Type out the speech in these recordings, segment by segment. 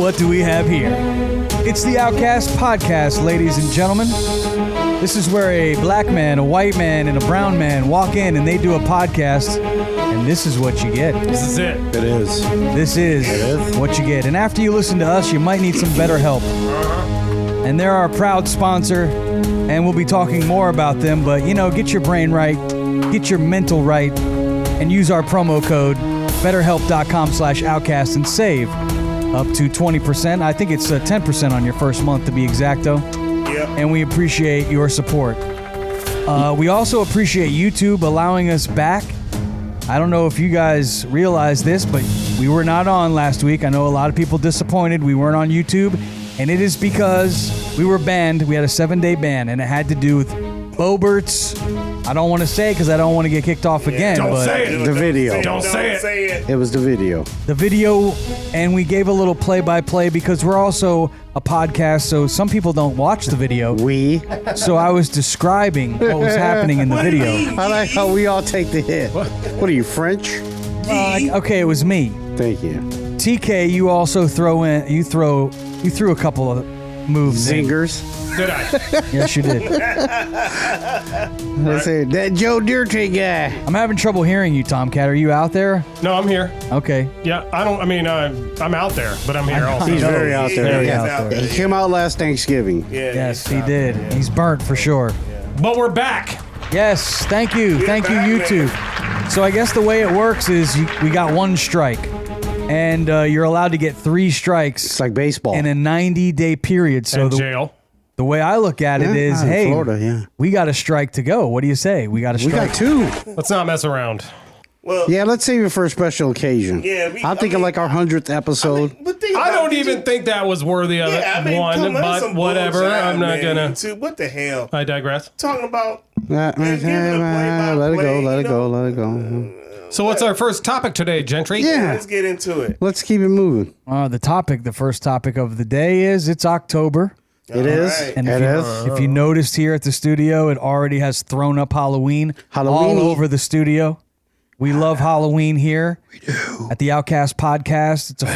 what do we have here? It's the Outcast Podcast, ladies and gentlemen. This is where a black man, a white man, and a brown man walk in and they do a podcast, and this is what you get. This is it. It is. This is what you get. And after you listen to us, you might need some better help. And they're our proud sponsor, and we'll be talking more about them, but, you know, get your brain right, get your mental right, and use our promo code, betterhelp.com/outcast, and save up to 20%. I think it's 10% on your first month to be exacto. Yep. And we appreciate your support. We also appreciate YouTube allowing us back. I don't know if you guys realize this, but we were not on last week. I know a lot of people disappointed we weren't on YouTube, and it is because we were banned. We had a 7-day ban, and it had to do with Bobert's. I don't want to say it because I don't want to get kicked off again. Don't but say it. The video. Don't say it. It was the video. The video, and we gave a little play-by-play because we're also a podcast, so some people don't watch the video. So I was describing what was happening in the video. I like how we all take the hit. What are you, French? Okay, it was me. Thank you. TK, you also throw in. You threw a couple of moves. Zingers. Did I? Yes, you did. Let's say that Joe Dirty guy. I'm having trouble hearing you, Tomkat. Are you out there? No, I'm here. Okay. Yeah, I'm out there, but I'm here also. He's very out there. Very He out there. He came out last Thanksgiving. Yes, he did. He's burnt for sure. But we're back. Yes, thank you. Thank you, YouTube. So I guess the way it works is we got one strike. And you're allowed to get 3 strikes. It's like baseball. In a 90-day period. So jail. The way I look at it is, hey, Florida, we got a strike to go. What do you say? We got a strike. We got 2. Let's not mess around. Well, yeah, let's save it for a special occasion. Yeah, I'm thinking like our 100th episode. I don't even think that was worthy of one, but whatever. I'm not gonna. What the hell? I digress. Talking about. Let it go. So what's our first topic today, gentry? Yeah. Let's get into it. Let's keep it moving. The first topic of the day is it's October. It is. Right. And It if you noticed here at the studio, it already has thrown up Halloween all over the studio. We love Halloween here. We do. At the Outcast Podcast. It's a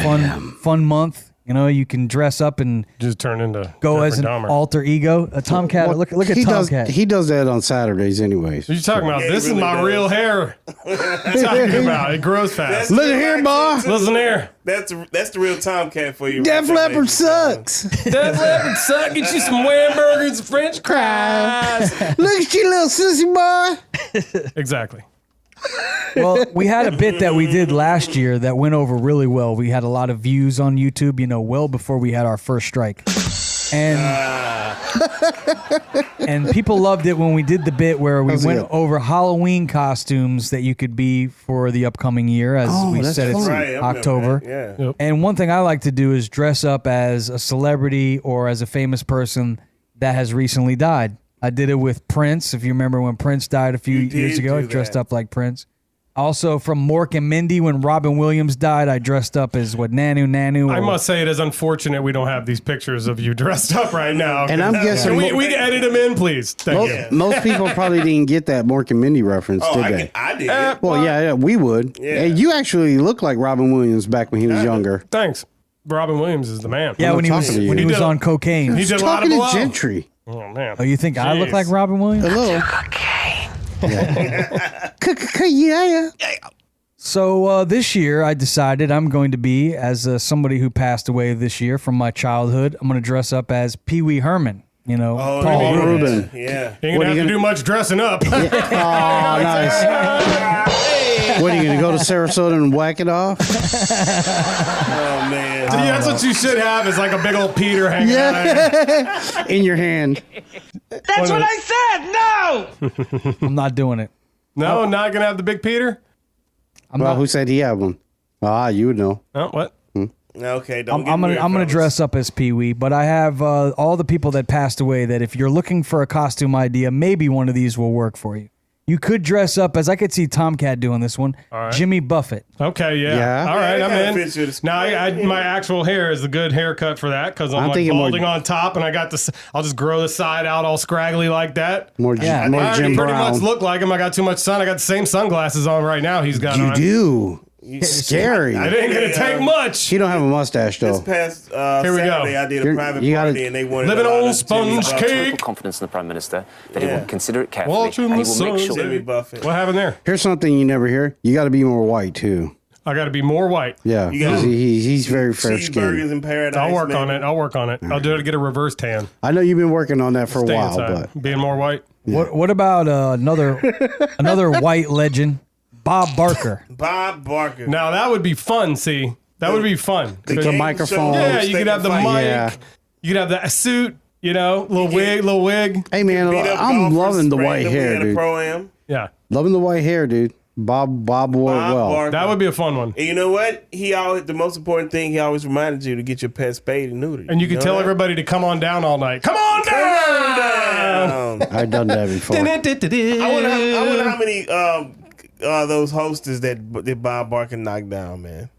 fun month. You know, you can dress up and just turn into go as an alter ego. A Tomkat. Look at Tomkat. He does that on Saturdays anyways. What are you talking about? This is my real hair. What are you talking about? It grows fast. Listen here, boy. Listen here. That's the real Tomkat for you. Def Leppard sucks. Def Leppard sucks. Get you some hamburgers and French fries. Look at you, little sissy boy. Exactly. Well, we had a bit that we did last year that went over really well. We had a lot of views on YouTube, well before we had our first strike. And people loved it when we did the bit where we went over Halloween costumes that you could be for the upcoming year. As we said, it's October. Yeah. Yep. And one thing I like to do is dress up as a celebrity or as a famous person that has recently died. I did it with Prince. If you remember when Prince died a few years ago, I dressed up like Prince. Also from Mork and Mindy, when Robin Williams died, I dressed up as Nanu. I must say it is unfortunate we don't have these pictures of you dressed up right now. And I'm guessing we can edit them in, please. Thank you. Most people probably didn't get that Mork and Mindy reference, did they? I did. Well, yeah, we would. Yeah. Hey, you actually look like Robin Williams back when he was younger. Thanks. Robin Williams is the man. Yeah, when he was on cocaine. He did a lot of Talking blow. to Gentry. Oh, man. Oh, you think I look like Robin Williams? A little. Yeah. So this year, I decided I'm going to be, as somebody who passed away this year from my childhood, I'm going to dress up as Pee Wee Herman. Paul Rubin. Yeah. You ain't going to have to do much dressing up. Oh, nice. What, are you going to go to Sarasota and whack it off? Oh, man. That's what you should have is like a big old Peter hanging out there. In your hand. That's what I said! No! I'm not doing it. No, not going to have the big Peter? Who said he had one? You would know. Oh, what? Okay, I'm gonna dress up as Pee Wee, but I have all the people that passed away that if you're looking for a costume idea, maybe one of these will work for you. You could dress up as, I could see Tomkat doing this one, right. Jimmy Buffett. Okay, yeah. All right, I'm in. Now, my actual hair is a good haircut for that because I'm like balding on top, and I got this. I'll just grow the side out all scraggly like that. More I Jim pretty Brown. much look like him. I got too much sun. I got the same sunglasses on right now he's got on. You do. Scary. It ain't gonna take much. He don't have a mustache though. This past Here we Saturday, go. I did a private party and they wanted living a lot on of sponge Jimmy cake. Confidence in the Prime Minister that he will consider it carefully Watching and he the will make sun. sure. Jimmy Buffett. What happened there? Here's something you never hear. You got to be more white too. I got to be more white. Yeah, You got he's very fair Cheeseburgers skinned. in paradise. I'll work man. on it. I'll do it to get a reverse tan. I know you've been working on that for a Stay while, inside. but Being more white. What about another white legend, Bob Barker? Bob Barker. Now that would be fun. See, that would be fun. It's a microphone. Yeah, you could have the mic. Yeah. You could have the suit. You know, little wig. Hey man, Beat up I'm golfers loving the white randomly hair, at a dude. Pro-Am. Yeah, Loving the white hair, dude. Bob wore it Bob well. Barker. that would be a fun one. And you know what? The most important thing, he always reminded you to get your pet spayed and neutered. And you could know tell that? everybody to come on down all night. Come on down. I've done that before. I wonder how many those hosters that Bob Barker knocked down, man.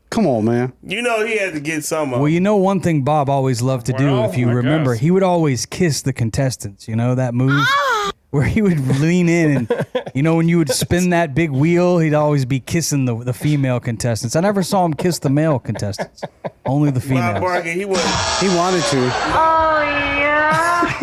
Come on, man. You know he had to get some of Well, them. you know one thing Bob always loved to do, Well, if you I remember, guess. he would always kiss the contestants. You know that move where he would lean in and, you know, when you would spin that big wheel, he'd always be kissing the female contestants. I never saw him kiss the male contestants, only the Bob females. Barker, he was. He wanted to. Oh, yeah.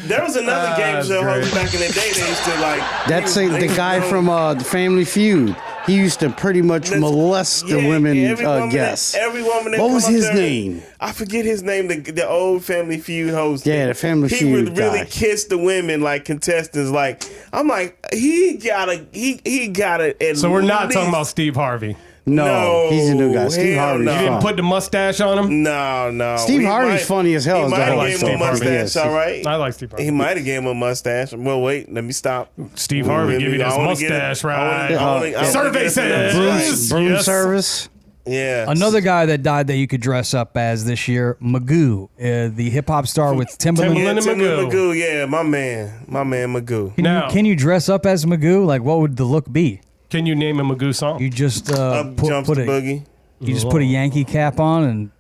There was another game show great. host back in the day. They used to like. That's they the was guy known- from the Family Feud. He used to pretty much molest the women every woman guests. Every woman that What come was up his there- name? I forget his name. The old Family Feud host. Yeah, the Family he Feud would really guy. kiss the women like contestants. Like I'm like he got it. So we're not talking about Steve Harvey. No, he's a new guy. Steve hell Harvey's no. You didn't fun. put the mustache on him. No. Steve Harvey's funny as hell He as the might have host, gave him so a mustache. yes. All right. I like Steve Harvey. He might have gave him a mustache. Well, wait. Let me stop. Steve Harvey give you this mustache, right? Survey says. Broom Yes. service. Yeah. Another guy that died that you could dress up as this year, Magoo, the hip hop star with Timbaland. Timbaland. Yeah, Magoo. Magoo. Yeah, my man Magoo. Now, Can you dress up as Magoo? Like, what would the look be? can you name a Magoo song? You just Up jumps put the a boogie. you just put a Yankee cap on and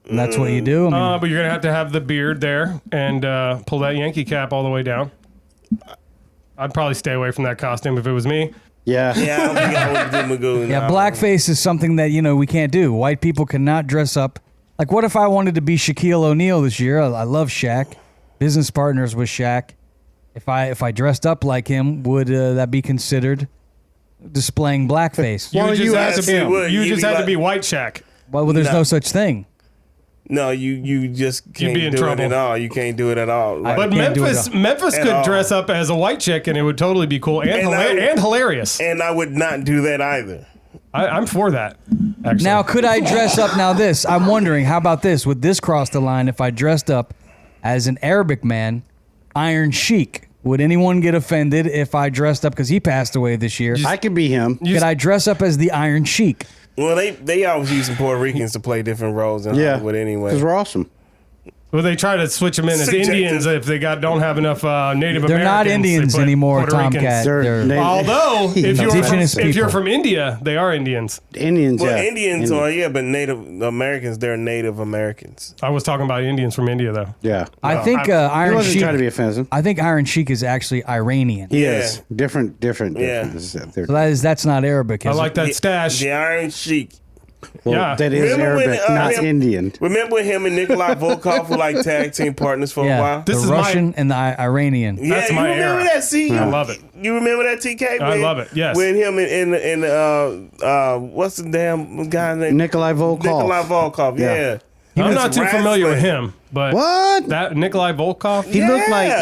that's what you do. I mean, But you're gonna have to have the beard there and pull that Yankee cap all the way down. I'd probably stay away from that costume if it was me. Yeah. Yeah, I don't think I would do Magoo. yeah, no. blackface is something that we can't do. White people cannot dress up. Like, what if I wanted to be Shaquille O'Neal this year? I love Shaq. Business partners with Shaq. If I dressed up like him, would that be considered displaying blackface? You Why don't just you have ask to be. him? You You'd just be had to like- be White Shaq. Well, there's no such thing. No, you just can't be in do trouble. it at all. You can't do it at all. Like, But can't do it Memphis At could all. dress up as a white chick and it would totally be cool and, And hilarious. and I would not do that either. I'm for that. Actually. Now, could I dress up? Now, I'm wondering, how about this? Would this cross the line if I dressed up as an Arabic man, Iron Sheik? Would anyone get offended if I dressed up, because he passed away this year? I could be him. Could I dress up as the Iron Sheik? Well, they always use some Puerto Ricans to play different roles in Yeah. Hollywood anyway. Because we're awesome. Well, they try to switch them in as Subjective. Indians if they don't have enough Native They're Americans. not they Indians put anymore, Puerto Ricans. Tomkat. They're They're- Although, if you're, Indigenous if you're people. from India, they are Indians. Indians, Well, yeah. Indians are, yeah, but Native Americans, they're Native Americans. I was talking about Indians from India, though. Yeah. I think He Iron wasn't Sheik. trying to be offensive. I think Iron Sheik is actually Iranian. He Yeah. is. Different. Yeah. They're- So that's not Arabic. I Is like it? that stash. The Iron Sheik. well, yeah. that is Remember when, Arabic, not him- Indian. Remember when him and Nikolai Volkov were like tag team partners for a Yeah, while? This the is my- Russian and the Iranian. Yeah, That's you my remember era. that? See, I love it. You remember that, TK? I love it, yes. When him and what's the damn guy name? Nikolai Volkov. Nikolai Volkov. Yeah. Yeah. I'm was not too familiar with wrestling. him, but What? that Nikolai Volkov.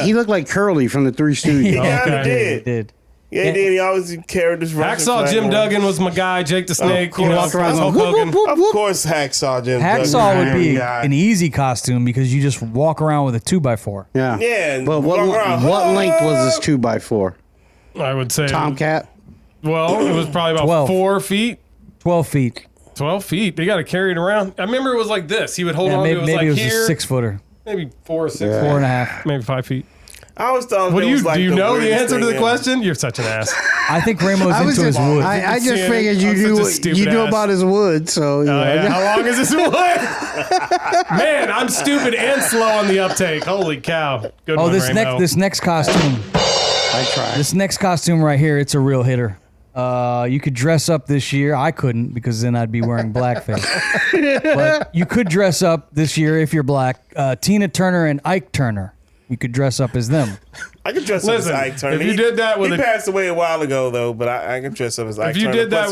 He looked like Curly from the Three Stooges. He kind of Okay. did. Did. Yeah, he did. He always carried this Russian Hacksaw flag Jim around. Duggan was my guy. Jake the Snake. You know, walked around Hulk going, Hogan. whoop, whoop, Of course, Hacksaw Jim Duggan. Hacksaw would be guy. an easy costume because you just walk around with a 2x4. Yeah. Yeah, But walk around. what length was this 2x4? I would say. Tomkat? Well, it was probably about 12. 4 feet. 12 feet. 12 feet. They got to carry it around. I remember it was like this. He would hold Yeah, on maybe, to it. It was maybe like it was here. a 6-footer. Maybe 4 or 6. Yeah. 4.5. Maybe 5 feet. I always thought What that do you was like do? You the know the weirdest answer to thing the ever. question? You're such an ass. I think Ramo's I into his wood. I just seeing figured it. you I'm knew such a what stupid you knew ass. about his wood, so Oh, yeah. How long is this wood? Man, I'm stupid and slow on the uptake. Holy cow. Good Oh, one, this Rainbow. next costume. I tried. This next costume right here, it's a real hitter. You could dress up this year. I couldn't because then I'd be wearing blackface. But you could dress up this year if you're black. Tina Turner and Ike Turner. You could dress up as them. I could dress up as Ike Turner. If you did that with he passed away a while ago though, but I can dress up as Ike Turner. If you did that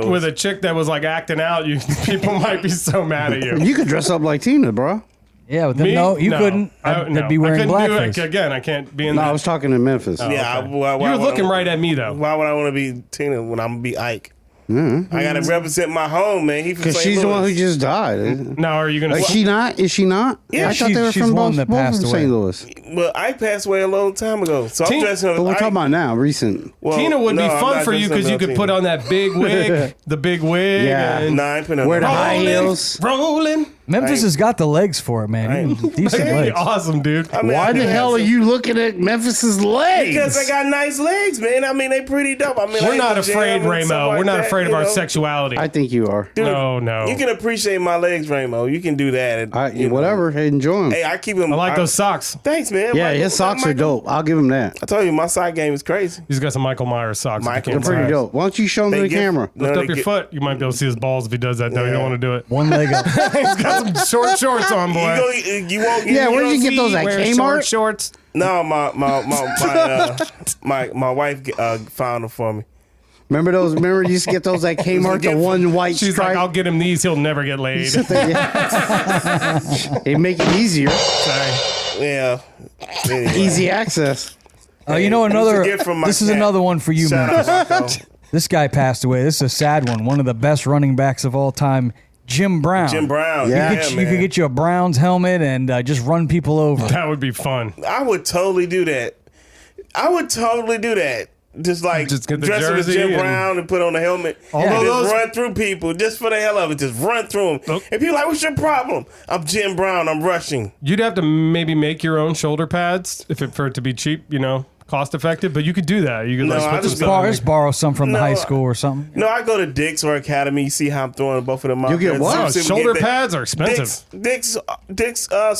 with a chick that was like acting out, people might be so mad at you. You could dress up like Tina, bro. Yeah, but then, no, you couldn't. I'd be wearing blackface. Again, I can't be in No, I was talking in Memphis. Oh, yeah, okay. You're looking right at me though. Why would I want to be Tina when I'm gonna be Ike? I gotta represent my home, man. Because she's the one who just died. No, are you gonna? Is she not? Is she not? Yeah, I thought they were from both from St. Louis. Well, Ike passed away a long time ago, so I'm dressing up. But we're talking about now, recent. Well, Tina would be fun for you because you could put on that big wig, the big wig. Yeah. And I ain't putting on Wear the that. high heels. rolling. Memphis has got the legs for it, man. Decent legs. Awesome, dude. I mean, Why the hell are you looking at Memphis's legs? Because I got nice legs, man. I mean, they pretty dope. I mean, We're not afraid, Ramo. We're not afraid of our sexuality. I think you are. Dude, No. You can appreciate my legs, Ramo. You can do that. Whatever. Enjoy them. Hey, I keep them. I like those socks. Thanks, man. Yeah, his socks are dope. I'll give him that. I told you, my sock game is crazy. He's got some Michael Myers socks. They're pretty dope. Why don't you show them to the camera? Lift up your foot. You might be able to see his balls if he does that. No, you don't want to do it. One leg up. He's got some short shorts on, boy. You won't. Yeah, where'd you get those at Kmart? Shorts. No, my wife found them for me. Remember those? Remember you used to get those at Kmart, the one white She's stripe? like, I'll get him these. He'll never get laid. They make it easier. Sorry. Yeah. Anyway. Easy access. You know, another. It's a gift from my This is cat. another one for you, Shout Memphis. out, Marco. This guy passed away. This is a sad one. One of the best running backs of all time, Jim Brown. Jim Brown. Yeah. You could get you a Browns helmet and just run people over. That would be fun. I would totally do that. Just get the dress up as jersey Jim and- Brown and put on the helmet. Although And those- just run through people just for the hell of it. Just run through them. Nope. And people are like, what's your problem? I'm Jim Brown. I'm rushing. You'd have to maybe make your own shoulder pads for it to be cheap, cost effective. But you could do that. You could No, like I put just some go- Just borrow some from the No, high school or something. No, I go to Dick's or Academy. See how I'm throwing both of them out. You get there. what? See if we Shoulder get that. pads are expensive. Dick's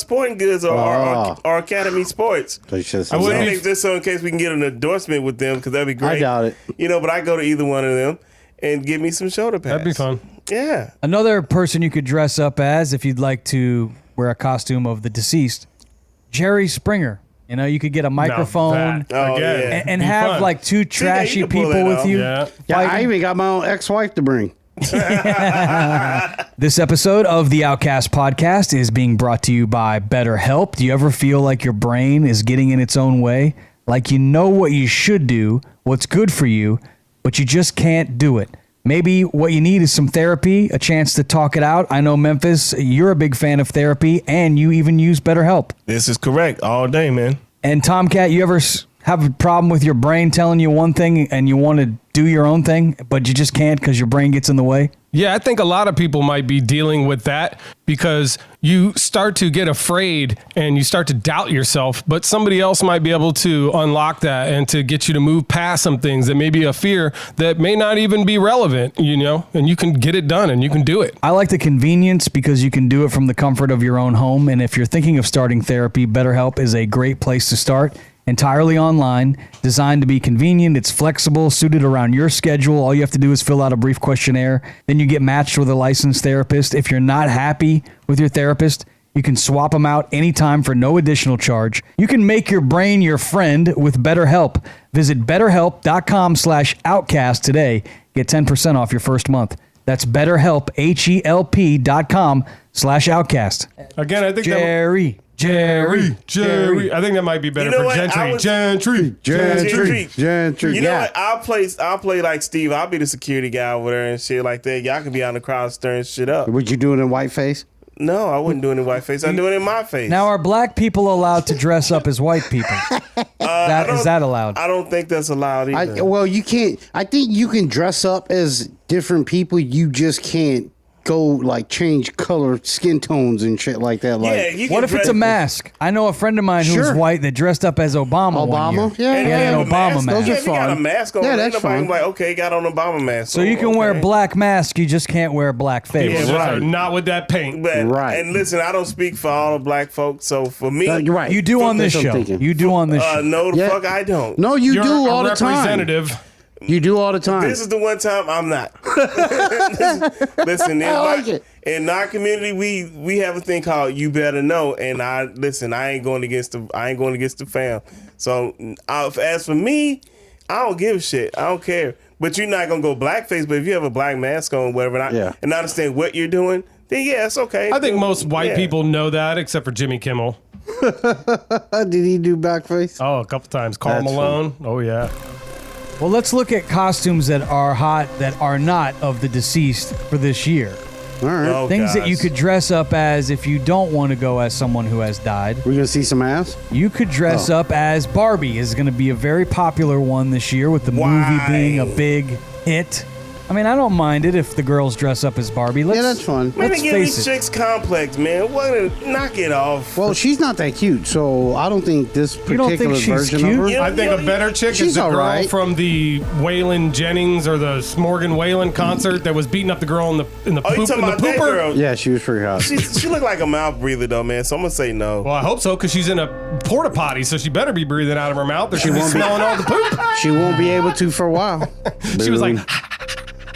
Sporting Goods or Academy Sports. They should I wouldn't say be- Just so in case we can get an endorsement with them, because that'd be great. I doubt it. But I go to either one of them and give me some shoulder pads. That'd be fun. Yeah. Another person you could dress up as if you'd like to wear a costume of the deceased, Jerry Springer. You could get a microphone Oh, Again. yeah. and Be have fun. like two trashy you can pull people that with off. you. Yeah. Yeah, I fighting. even got my own ex-wife to bring. This episode of the Outcast Podcast is being brought to you by BetterHelp. Do you ever feel like your brain is getting in its own way? Like you know what you should do, what's good for you, but you just can't do it? Maybe what you need is some therapy, a chance to talk it out. I know, Memphis, you're a big fan of therapy, and you even use BetterHelp. This is correct. All day, man. And Tomkat, you ever have a problem with your brain telling you one thing and you want to do your own thing, but you just can't because your brain gets in the way? Yeah, I think a lot of people might be dealing with that because you start to get afraid and you start to doubt yourself, but somebody else might be able to unlock that and to get you to move past some things that may be a fear that may not even be relevant, and you can get it done and you can do it. I like the convenience because you can do it from the comfort of your own home. And if you're thinking of starting therapy, BetterHelp is a great place to start. Entirely online, designed to be convenient. It's flexible, suited around your schedule. All you have to do is fill out a brief questionnaire. Then you get matched with a licensed therapist. If you're not happy with your therapist, you can swap them out anytime for no additional charge. You can make your brain your friend with BetterHelp. Visit BetterHelp.com/outcast today. Get 10% off your first month. That's BetterHelp, HELP.com/outcast. Again, I think Jerry. Jerry. I think that might be better You know for what? Gentry. Gentry. You know what? I'll play like Steve. I'll be the security guy over there and shit like that. Y'all can be on the crowd stirring shit up. What you doing in whiteface? No, I wouldn't do it in white face. I'm doing it in my face. Now, are black people allowed to dress up as white people? Is that allowed? I don't think that's allowed either. Well, you can't. I think you can dress up as different people. You just can't go like change color, skin tones and shit like that. Like, Yeah, you can What if it's a mask? I know a friend of mine who was Sure. white that dressed up as Obama. One year. Obama? Yeah, He had yeah. an Obama Those mask. are Yeah, if you got a fun. mask on, Yeah, ain't that's nobody fine. like, okay, got on Obama mask. So you can wear a black mask, you just can't wear black face. Yeah, Just right. Not with that paint. But, Right. And listen, I don't speak for all the black folks, so for me, You're right. You do on this That's what show. I'm thinking. You do on this show. no, the Yeah. fuck I don't. No, you You're do a all the time. representative. You do all the time. This is the one time I'm not. Listen, in our community, we have a thing called "You Better Know," and I ain't going against the fam. So as for me, I don't give a shit. I don't care. But you're not gonna go blackface. But if you have a black mask on, whatever, and I understand what you're doing, then yeah, it's okay. I think most white Yeah. people know that, except for Jimmy Kimmel. Did he do blackface? Oh, a couple times. Karl That's Malone. Oh, yeah. Well, let's look at costumes that are hot that are not of the deceased for this year. All right. Oh, Things that gosh. you could dress up as if you don't want to go as someone who has died. We're gonna see some ass. You could dress up as Barbie is going to be a very popular one this year with the movie Why? being a big hit. I mean, I don't mind it if the girls dress up as Barbie. Yeah, that's fun. Man, Let's they give face these it. chicks complex, man. Knock it off. Well, she's not that cute, so I don't think this You don't particular think she's version cute? of her. Yeah. I think a better chick She's is the all girl right. from the Waylon Jennings or the Morgan Whalen concert that was beating up the girl in the Oh, you poop talking in the about that pooper. girl? Yeah, she was pretty hot. She looked like a mouth breather though, man. So I'm gonna say no. Well, I hope so, because she's in a porta potty, so she better be breathing out of her mouth, or she'll be won't be. smelling all the poop. She won't be able to for a while. She was like,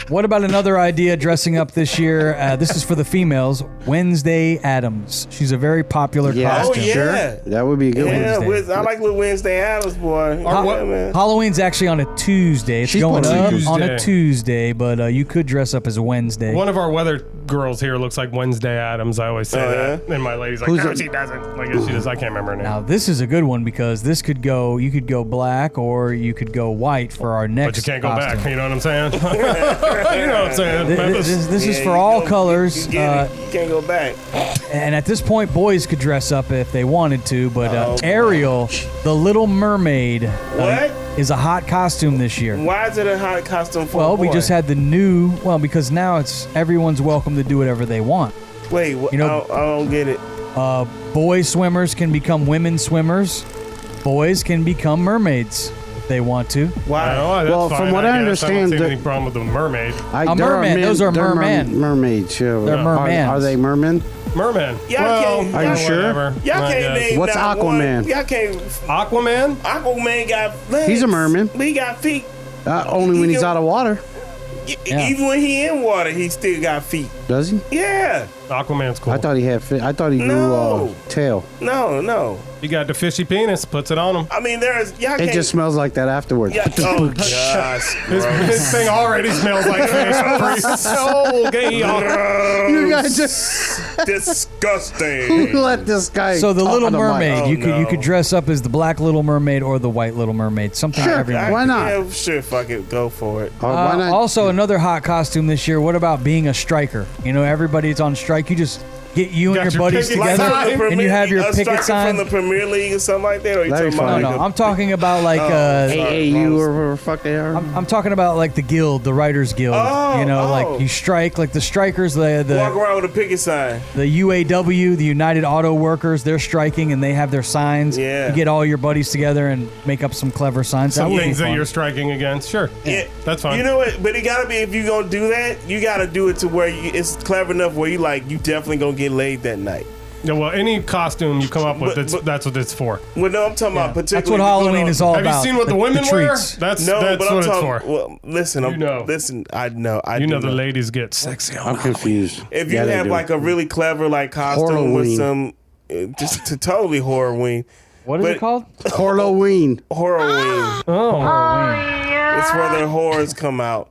What about another idea dressing up this year? This is for the females. Wednesday Addams. She's a very popular Yeah, costume. yeah. sure. That would be a good Yeah, one. I like little Wednesday Addams, boy. what- Yeah, man. Halloween's actually on a Tuesday. It's She's going born up Tuesday. on a Tuesday, but you could dress up as a Wednesday. one of our weather girls here looks like Wednesday Addams. I always say Oh, that. And my lady's like, Who's no, it? she doesn't. Like, she does. I can't remember her name. Now this is a good one because this could go. You could go black or you could go white for our next. But you can't go costume. back. You know what I'm saying? You know what I'm saying? Memphis. This is Yeah, for you all go- colors, You get it. You can't go back. and at this point, boys could dress up if they wanted to. But Oh, Ariel, the Little Mermaid, What? is a hot costume this year. Why is it a hot costume for? Well, a we boy? just had the new. Well, because now it's everyone's welcome to do whatever they want. Wait, what, you know- I don't get it. Boy swimmers can become women swimmers. Boys can become mermaids if they want to. Why? Oh, that's Well, fine, from what I guess. understand, I don't see the- any problem with the mermaid. A merman, those are they're mermen. Mermaids, yeah. They're mermans. Are they mermen? Merman. Y'all well, can't- Are you or sure? whatever, Y'all I can't guess. name What's not Aquaman? one. Y'all can't. Aquaman? Aquaman got legs. He's a merman. He got feet. Only when he's can- out of water, Yeah. Even when he in water, he still got feet. does he? Yeah. Aquaman's cool. I thought he had. I thought he grew No. tail. No. He got the fishy penis, puts it on him. I mean, y'all It can't. just smells like that afterwards. Yeah, oh gosh. His thing already smells like fish. So gay. You guys just Disgusting. let this guy. So the talk Little on the mic. Mermaid, Oh, you no. could dress up as the Black Little Mermaid or the White Little Mermaid. Something Sure, everyone. why not? Yeah, sure, fuck it. Go for it. Why not? Also, another hot costume this year. What about being a striker? You know, everybody's on strike. You just get you and Got your your buddies picket together, sign. and you have your a picket striker sign. from the Premier League or something like that. Or you That'd be talking about fun. No, like I'm talking about like AAU or whatever the fuck they are. I'm talking about like the guild, the Writers Guild. Oh, you know, oh. like you strike, like the strikers, walk the around with a picket sign. UAW, the United Auto Workers. They're striking and they have their signs. Yeah. You get all your buddies together and make up some clever signs. Some that would be things that fun. you're striking against. Sure. Yeah, That's fine. You know what? But it gotta be, if you gonna do that, you gotta do it to where it's clever enough where you definitely gonna get laid that night. Yeah, well, any costume you come up with, But- that's what it's for. Well, no, I'm talking about That's particularly. what Halloween is all Have about. you seen what the women wear? treats. That's No, but I'm what it's talking. for. Well, listen, You know. listen. I know. I You do know the ladies get sexy on I'm confused. If you Yeah, they have do. like a really clever costume with Halloween. some, just to totally horror-ween. What is But- it called? Halloween. Horror-ween. Oh, It's where their horrors come out.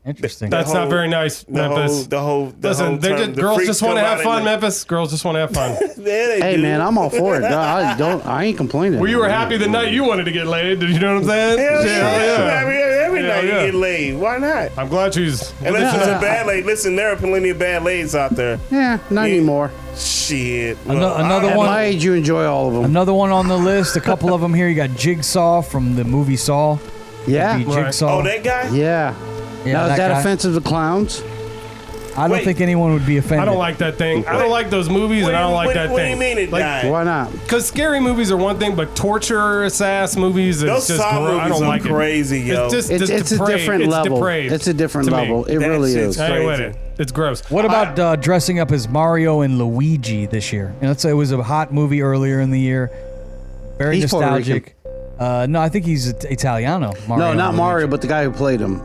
interesting. That's not whole- very nice, Memphis. The whole Listen, they're term, just, the girls freaks just want to come have out fun, in Memphis. Girls just want to have fun. Yeah, they Hey do. man, I'm all for it. I ain't complaining. Well, you were happy the night you wanted to get laid. Did you know what I'm saying? Hell yeah. Every Hell night yeah. you get laid. Why not? I'm glad she's. Unless it's a bad lady. Listen, there are plenty of bad ladies out there. Yeah, not anymore. Shit. Another At one. my age, you enjoy all of them. Another one on the list. A couple of them here. You got Jigsaw from the movie Saw. Yeah, Be Right. Jigsaw. Oh, that guy? yeah. Yeah, Now is that guy. offensive to clowns? I don't think anyone would be offended. I don't like that thing. I don't like those movies, and I don't like that What do you thing. mean it died? Why not? Because scary movies are one thing, but torturous ass movies is Those just Saw movies I don't are like crazy, yo. It's just It's a depraved. different It's level. depraved It's a different to me. level. It That really shit's is. I ain't with crazy. it. It's gross. What about dressing up as Mario and Luigi this year? You know, let's say it was a hot movie earlier in the year. Very He's Puerto nostalgic. No, I think he's Italiano. Mario No, and not Luigi. Mario, but the guy who played him,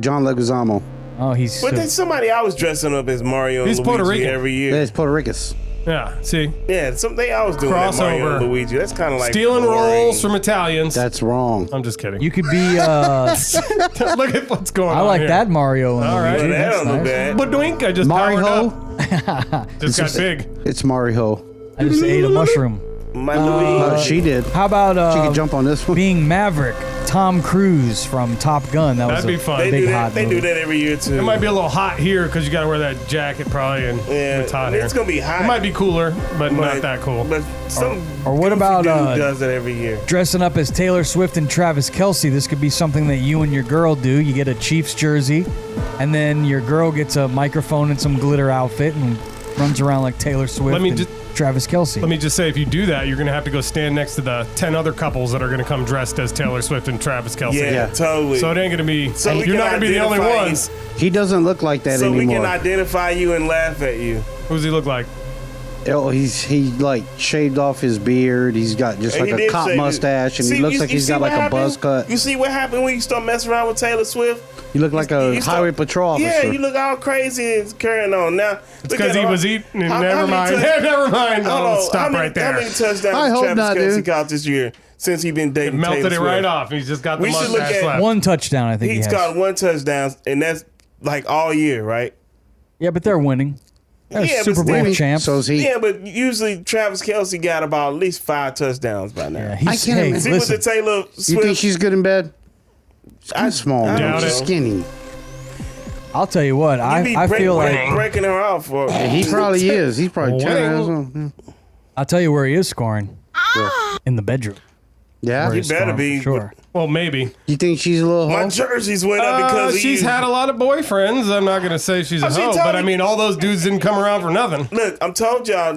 John Leguizamo. Oh, he's. But there's somebody I was dressing up as Mario He's and Puerto Luigi Rican. every Yeah, year. it's Puerto Ricans. Yeah, see? Yeah, they always doing that Mario Crossover. and Luigi. That's kind of like Stealing boring. roles from Italians. That's wrong. I'm just kidding. You could be. Look at what's going on I like here. that Mario and All right. Luigi. But that That's don't look nice. bad. Badoink, I just powered Mario? up. Just got big. It's Mario. I just ate a mushroom. My Luigi. She did. How about She could jump on this one. being Maverick, Tom Cruise from Top Gun? That That'd was be a fun. They big do hot that. They movie. do that every year too. It might be a little hot here because you got to wear that jacket probably, and Yeah, it's hot here. it's gonna be hot. It might be cooler, but not that cool. But some Or what goofy about, dude does it every year? Dressing up as Taylor Swift and Travis Kelce. This could be something that you and your girl do. You get a Chiefs jersey, and then your girl gets a microphone and some glitter outfit and runs around like Taylor Swift Let me and just- Travis Kelce. Let me just say, if you do that, you're going to have to go stand next to the 10 other couples that are going to come dressed as Taylor Swift and Travis Kelce. Yeah, Yeah. totally. So it ain't going to be, So we you're can not going to be the only identify ones. He doesn't look like that so we anymore. can identify you and laugh at you. Who does he look like? Oh, he like shaved off his beard. He's got just And like he a did cop say- mustache, and See, he looks you- like you he's see got what like a happened? buzz cut. You see what happened when you start messing around with Taylor Swift? You look like a You start- highway patrol officer. Yeah, you look all crazy and carrying on. Now, It's because he was eating. How Never many mind. touch- Never mind. Hold Oh, on. stop How many- right there. How many touchdowns I has hope Travis not, Kelce dude. got this year since he been dating Melted Taylor it Swift? right off. He's just got the We should look mustache at left. One touchdown, I think He's he has. got one touchdown, and that's like all year, right? Yeah, but they're winning. They're Yeah, but Super Bowl still- champs. So is he. Yeah, but usually Travis Kelce got about at least 5 touchdowns by now. Yeah, I he's, can't hey, imagine. See with the listen, Taylor You think Swift? she's good in bed? She's small, I man. doubt She's it. skinny. I'll tell you what. I feel like breaking her off for. He probably is. He's probably Winning. turning. I'll tell you where he is scoring. In the bedroom. Yeah. Where You he's better scoring be. for sure. Well, maybe. You think she's a little My hoe? jerseys went up because of She's you. had a lot of boyfriends. I'm not going to say she's a she hoe, told but I me- mean, all those dudes didn't come around for nothing. Look, I'm told y'all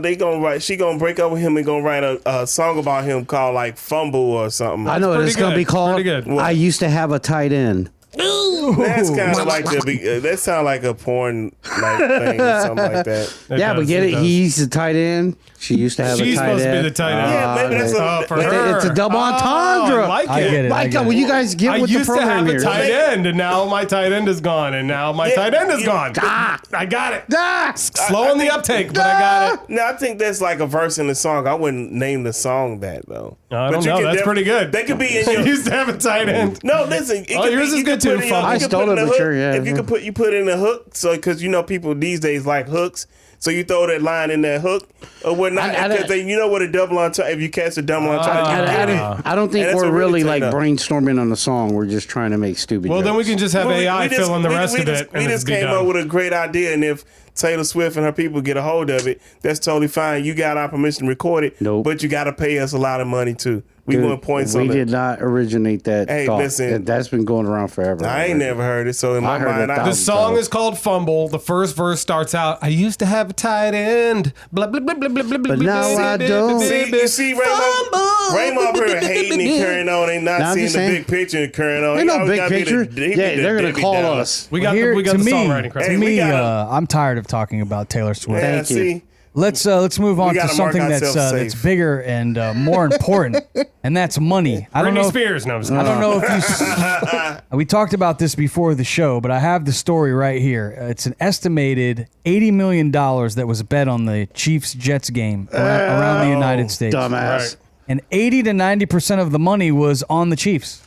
she gonna break up with him and gonna write a song about him called like Fumble or something. I know what Pretty it's going to good. be called. Pretty good. I used to have a tight end. That's kind of like that sound like a porn like thing or something like that. Yeah, but get it? He's a tight end. She used to have She's a tight supposed end. to be the tight end. Yeah, maybe that's Oh, for It's a- her. it's a double entendre. I like I get it. My God, will you guys get I with the used to program have a here? tight end, and now my tight end is gone, and now my Yeah, tight end is you- gone. I got it. Ah! Slow on the uptake, but I got it. No, I think that's like a verse in the song. I wouldn't name the song that though. I don't you know. can That's pretty good. They could be in I your. used to have a tight end. No, listen. Oh, yours is good too, Fumble. I stole it, but sure, yeah, If you yeah. could put in a hook, so because you know people these days like hooks, so you throw that line in that hook or whatnot. Because you know what a double entendre. If you catch a double entendre, you get it. I don't think And that's we're what really really like turned up. brainstorming on the song. We're just trying to make stupid Well, jokes. then we can just have Well, AI fill in the rest of it, We and just it's be came done. up with a great idea, and if Taylor Swift and her people get a hold of it, that's totally fine. You got our permission to record it, Nope. but you got to pay us a lot of money too. We Dude, want points on We it. did not originate that Hey, thought. listen. That's been going around forever. I ain't never heard it, so in my I heard mind, it The thousands. song is called Fumble. The first verse starts out, I used to have a tight end. Blah, blah, blah, blah, blah, blah, But blah, now blah, I blah, don't. blah, See, blah, you see Raymond up here hating and carrying on, ain't not Now I'm seeing just the saying. big picture and carrying on. Ain't He no always big gotta be picture. the- he be Yeah, the they're gonna Debbie call Downer. us. We got Here, the to me, songwriting credit. Hey, to we me, gotta- I'm tired of talking about Taylor Swift. Yeah, Thank you. see? Let's move on We to gotta mark something that's ourselves that's safe. bigger and more important, and that's money. I don't Britney know. Spears. No, I'm just I kidding. don't know if you. We talked about this before the show, but I have the story right here. It's an estimated $80 million that was bet on the Chiefs-Jets game around the United States, Dumbass. Right. and 80 to 90% of the money was on the Chiefs.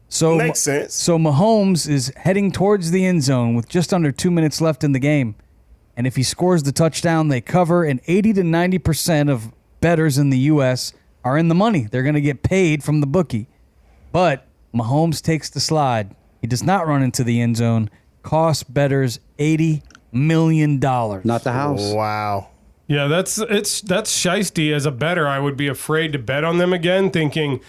So Makes sense. So Mahomes is heading towards the end zone with just under 2 minutes left in the game. And if he scores the touchdown, they cover, and 80 to 90% of bettors in the U.S. are in the money. They're going to get paid from the bookie. But Mahomes takes the slide. He does not run into the end zone. Costs bettors $80 million. Not the house. Wow. Yeah, that's shiesty. As a bettor, I would be afraid to bet on them again, thinking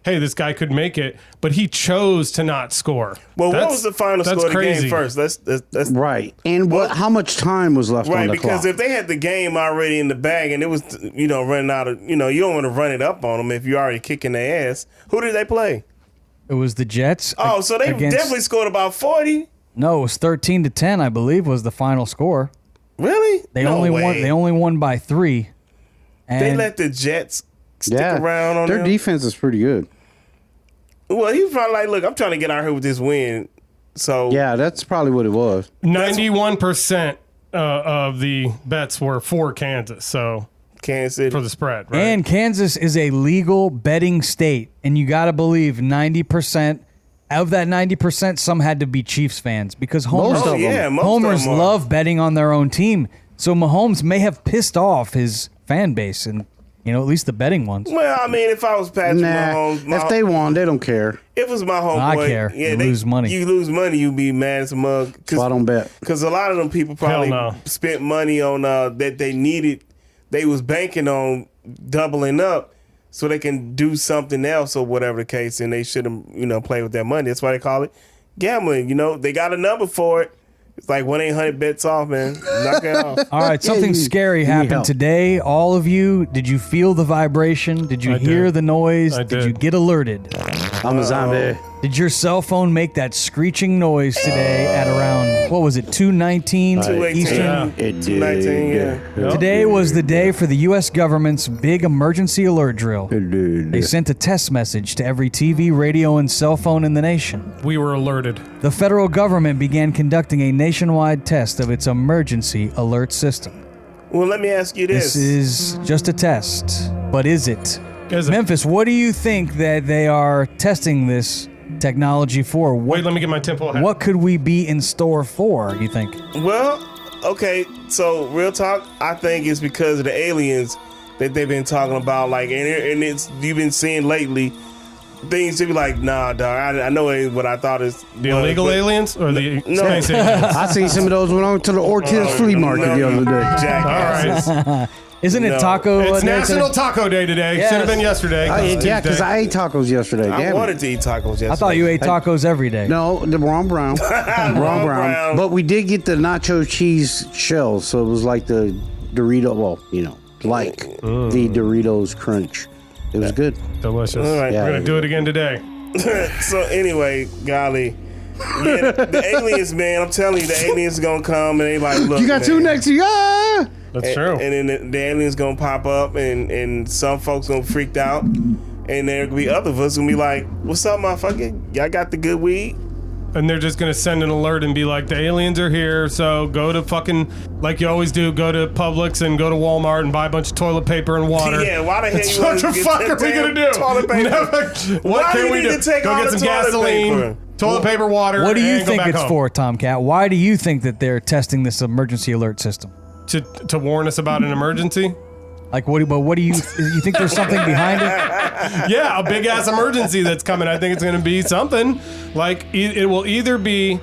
hey, this guy could make it, but he chose to not score. Well, what was the final score of the game first? That's right. And how much time was left on the clock? Right, because if they had the game already in the bag and it was, running out of, you don't want to run it up on them if you're already kicking their ass. Who did they play? It was the Jets. Oh, so they definitely scored about 40? No, it was 13-10, I believe, was the final score. Really? They only won by 3. And they let the Jets stick around on their them? defense is pretty good. Well, he was probably like, look, I'm trying to get out here with this win. So yeah, that's probably what it was. 91% of the bets were for Kansas, so Kansas City for the spread, right? And Kansas is a legal betting state, and you got to believe 90%. Of that 90%, some had to be Chiefs fans because homers love betting on their own team. So Mahomes may have pissed off his fan base and, at least the betting ones. Well, I mean, if I was Patrick Mahomes... if they won, they don't care. If it was my homeboy... I care. You lose money. You lose money, you be mad as a mug. So I don't bet. Because a lot of them people probably spent money on that they needed. They was banking on doubling up so they can do something else or whatever the case, and they shouldn't, play with that money. That's why they call it gambling. They got a number for it. It's like 1-800-bets off, man. Knock it off. All right, something scary happened today. All of you, did you feel the vibration? Did you hear the noise? Did you get alerted? I'm a zombie. Did your cell phone make that screeching noise today at around, what was it, 2:19 Eastern? Yeah. 2:19, yeah. Today was the day for the U.S. government's big emergency alert drill. They sent a test message to every TV, radio, and cell phone in the nation. We were alerted. The federal government began conducting a nationwide test of its emergency alert system. Well, let me ask you this. This is just a test, but is it? Memphis, what do you think that they are testing this technology for? Wait, let me get my tempo hat. What could we be in store for, you think? Well, okay, so real talk, I think it's because of the aliens that they've been talking about, like, and it's you've been seeing lately things to be like, nah, dog, I know it ain't what I thought is. The illegal aliens or the space aliens? I seen some of those when I went to the Ortiz flea market the other day. All right. Isn't it taco? It's National Taco Day today. Yes. Should have been yesterday. Yeah, because I ate tacos yesterday. I wanted to eat tacos yesterday. I thought you ate tacos every day. No, the wrong brown. wrong brown. But we did get the nacho cheese shells, so it was like the Dorito, the Doritos Crunch. It was good. Delicious. All right. We're going to do it again today. So anyway, golly. Yeah, the aliens, man, I'm telling you, the aliens going to come and they like, look, you got two next to you. Ah! That's true. And then the aliens going to pop up and some folks going to freak out. And there will be other of us going to be like, what's up, motherfucker? Y'all got the good weed? And they're just going to send an alert and be like, the aliens are here, so go to fucking, like you always do, go to Publix and go to Walmart and buy a bunch of toilet paper and water. Yeah, why the hell you What the fuck are we going to do? Toilet paper? What can we do? Go get some gasoline, toilet paper, water, What do you and think go back it's home. for, Tomkat? Why do you think that they're testing this emergency alert system? To warn us about an emergency? Like, what do you think there's something behind it? Yeah, a big ass emergency that's coming. I think it's going to be something like it will either be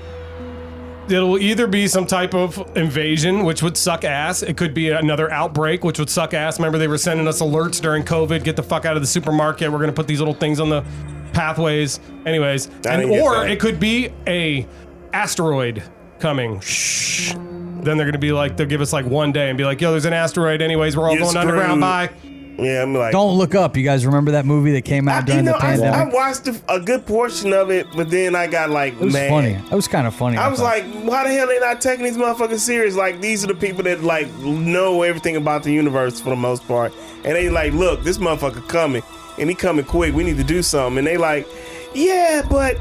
some type of invasion, which would suck ass. It could be another outbreak, which would suck ass. Remember, they were sending us alerts during COVID. Get the fuck out of the supermarket. We're going to put these little things on the pathways. Anyways, or it could be a asteroid coming. Shh. Then they're going to be like, they'll give us like one day and be like, yo, there's an asteroid anyways. We're all going underground. Bye. Yeah, I'm like, Don't Look Up. You guys remember that movie that came out during the pandemic? I watched a good portion of it, but then I got like, It was funny. It was kind of funny. I was like, why the hell they not taking these motherfuckers serious? Like, these are the people that like know everything about the universe for the most part. And they like, look, this motherfucker coming, and he coming quick. We need to do something. And they like, yeah, but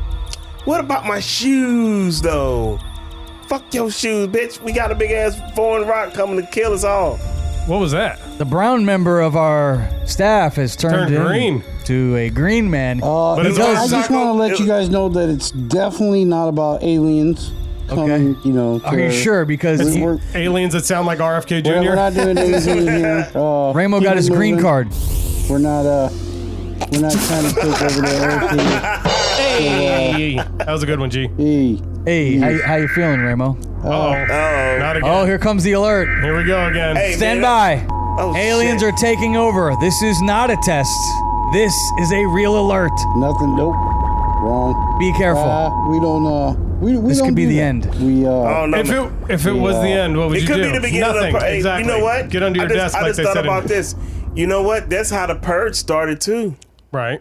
what about my shoes though? Fuck your shoes, bitch. We got a big ass foreign rock coming to kill us all. What was that? The brown member of our staff has turned green to a green man. But I just want to let you guys know that it's definitely not about aliens coming, Are you sure? Because aliens that sound like RFK Jr. We're not doing anything here. Ramo got his green card. We're not trying to take over the earth here. Hey, that was a good one, G. Hey, how you feeling, Ramo? Oh, not again. Oh, here comes the alert. Here we go again. Hey, Stand man, by. Aliens are taking over. This is not a test. This is a real alert. Nothing. Nope. Wrong. Be careful. We don't. We This don't could be do the that. end. We Oh, no, If it was the end, what would it you could do? be the beginning Nothing. of the Exactly. You know what? Get under your desk I like just they thought said. about this. You know what? That's how the purge started too. Right.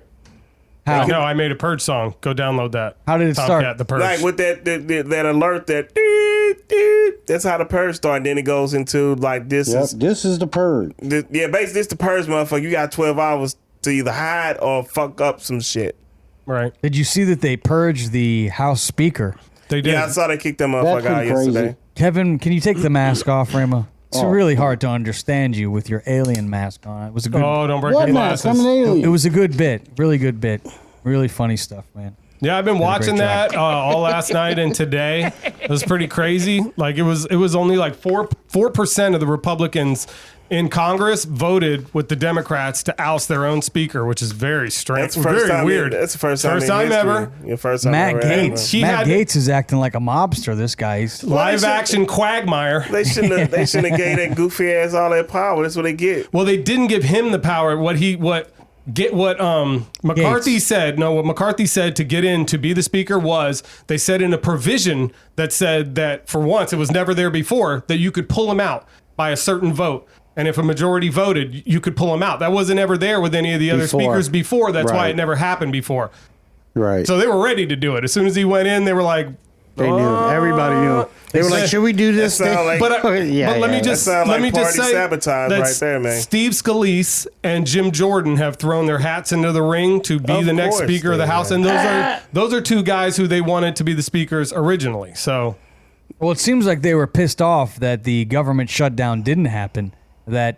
How? No, I made a purge song. Go download that. How did it start? Tomkat, the purge. Like with that alert that that's how the purge started. Then it goes into like this Yep. is This is the purge. basically this the purge, motherfucker. You got 12 hours to either hide or fuck up some shit. Right. Did you see that they purged the House Speaker? They did. Yeah, I saw they kicked that motherfucker out pretty crazy. yesterday. Kevin, can you take the mask off, Rama? It's really hard to understand you with your alien mask on. It was a good. Oh, don't break What your mask? glasses. I'm an alien. It was a good bit. Really good bit. Really funny stuff, man. Yeah, I've been watching great that all last night and today. It was pretty crazy. Like it was only like 4% of the Republicans in Congress voted with the Democrats to oust their own speaker, which is very strange. That's the first very time. weird. That's the first time. First in time history. ever. Yeah, first time Matt ever. Gates. He Matt had- Gates is acting like a mobster. This guy. He's Live action quagmire. They shouldn't have gave that goofy ass all that power. That's what they get. Well, they didn't give him the power. What McCarthy Gates. said. No, what McCarthy said to get in to be the speaker was they said in a provision that said that for once it was never there before that you could pull him out by a certain vote. And if a majority voted, you could pull him out. That wasn't ever there with any of the other speakers before. That's why Right. it never happened before. Right. So they were ready to do it. As soon as he went in, they were like, They knew. Everybody knew. They were like, "Should we do this?" That sound like- But let me That just sound like let me just party say sabotage that right there, man. Steve Scalise and Jim Jordan have thrown their hats into the ring to be Of the next course Speaker of the they House, have. and those are two guys who they wanted to be the speakers originally. So Well, it seems like they were pissed off that the government shutdown didn't happen, that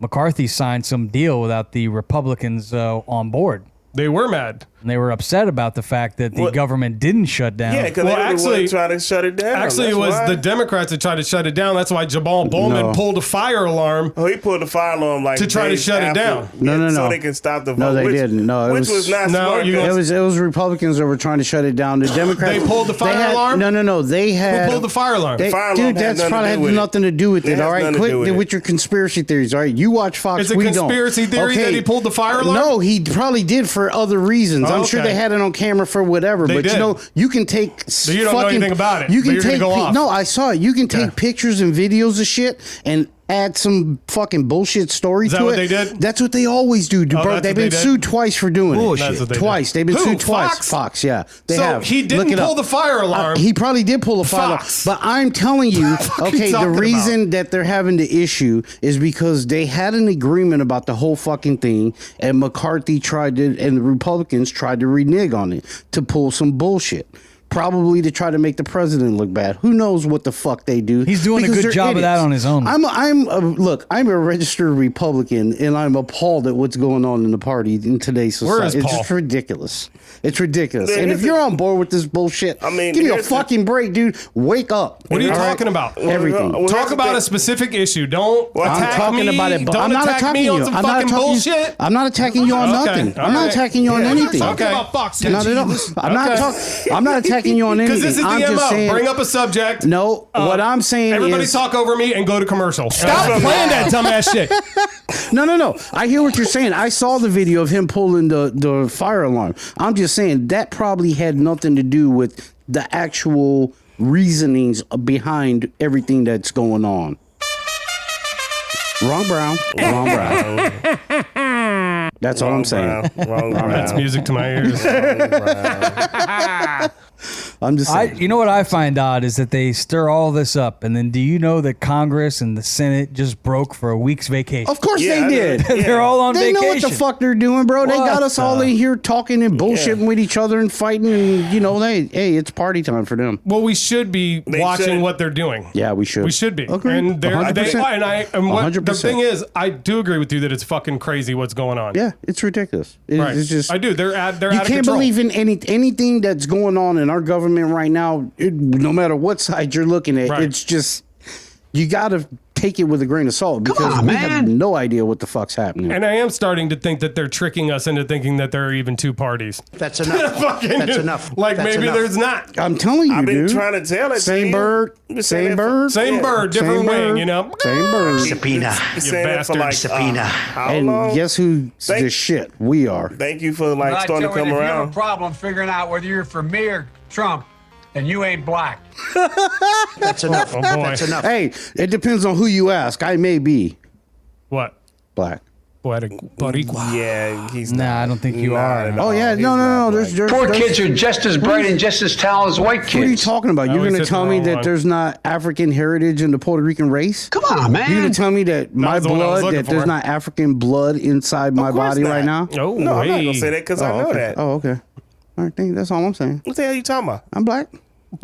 McCarthy signed some deal without the Republicans on board. they were mad. And they were upset about the fact that the government didn't shut down. Yeah, because Well, they actually- were trying to shut it down. Actually, That's it was why. the Democrats that tried to shut it down. That's why Jabal Bowman No. pulled a fire alarm. Oh, he pulled the fire alarm like To try to days shut it after. down. No. So they can stop the vote. No, they which, didn't. No, it which was not No, smart. you- 'cause It was Republicans that were trying to shut it down. The Democrats. They pulled the fire had- alarm? No. They had. Who pulled the fire alarm? They, fire alarm dude, had that's nothing to probably do had with it. nothing to do with It it. has All right, nothing to quit do with with it. your conspiracy theories. All right, you watch Fox. It's a we don't. conspiracy theory that he pulled the fire alarm? No, he probably did for other reasons. Oh, I'm sure okay. they had it on camera for whatever. They but did. you know, you can take. you don't know anything about it, You but can you're gonna take. go off. No, I saw it. You can take Yeah. pictures and videos of shit and add some fucking bullshit story Is that to what it. they did? That's what they always do, Oh, bro. that's They've what they been did? sued twice for doing That's it. what they Twice. did. They've been Who? sued twice. Fox? Fox, yeah. They So have. he didn't Look it pull up. the fire alarm. He probably did pull a fire Fox. alarm. But I'm telling you, okay, the talking reason that they're having the issue is because they had an agreement about the whole fucking thing, and McCarthy tried to, and the Republicans tried to renege on it to pull some bullshit. Probably to try to make the president look bad. Who knows what the fuck they do? He's doing a Because good they're job of that on his own. Look, I'm a registered Republican, and I'm appalled at what's going on in the party in today's society. Where is It's Paul? just ridiculous. It's ridiculous. There And is if you're on board with this bullshit, I mean, give me a here's the- fucking break, dude. Wake up. What are you All right? talking about? Everything. Well, Talk here's the about thing. a specific issue. Don't I'm attack talking me. about it, but Don't I'm not attack attacking me you. on some I'm not fucking attacking bullshit. you. I'm not attacking you on Okay, nothing. all I'm not right. attacking you on Yeah, anything. Okay. about Fox. Not at all. I'm not attacking you on anything. Because this is the I'm MO. just saying. Bring up a subject. No, what I'm saying Everybody is talk over me and go to commercial. Stop playing that dumbass shit. No. I hear what you're saying. I saw the video of him pulling the fire alarm. I'm just saying that probably had nothing to do with the actual reasonings behind everything that's going on. Wrong Brown. That's all I'm saying. Wrong That's music to my ears. I'm just saying. You know what I find odd is that they stir all this up, and then do you know that Congress and the Senate just broke for a week's vacation? Of course Yeah, I they did. know. They're all on They vacation. know what the fuck they're doing, bro. They got What us all in here talking and bullshitting with each other and fighting, and hey, it's party time for them. Well, we should be watching should. what they're doing. Yeah, we should. We should be. Agreed. And they're, 100%. and what the 100%. thing is, I do agree with you that it's fucking crazy what's going on. Yeah, it's ridiculous. Right. It's just I do. They're you out of can't control. believe in anything that's going on in our government right now. No matter what side you're looking at, Right. it's just you got to take it with a grain of salt because we have no idea what the fuck's happening. And I am starting to think that they're tricking us into thinking that there are even two parties. That's enough. That's enough. Like That's maybe enough. there's not. I'm telling you, I've been dude. trying to tell it. Same bird, same bird. Same bird, different Same wing, bird. you know? Same bird. Subpoena. Been saying it for bastard. like Subpoena. how And long? guess who's the shit? We are. Thank you for like starting to come If you have a around. problem figuring out whether you're for me or Trump, then you ain't black. That's enough. Oh, boy. That's enough. Hey, it depends on who you ask. I may be What? black. Poetic Boricua. Yeah, he's Nah, not. I don't think you Not are. at Oh all. yeah, He's no. not There's black. Poor kids are just as bright and just as talented as white kids. What are you talking about? Oh, You're he going to said tell the me wrong that one. there's not African heritage in the Puerto Rican race? Come on, man. You're going to tell me that my was the one I was blood, looking that there's for. not African blood inside my Of course body not. right now? Oh, No, I'm not hey. gonna say that because I know okay. that. Oh, okay. All right, that's all I'm saying. What the hell are you talking about? I'm black.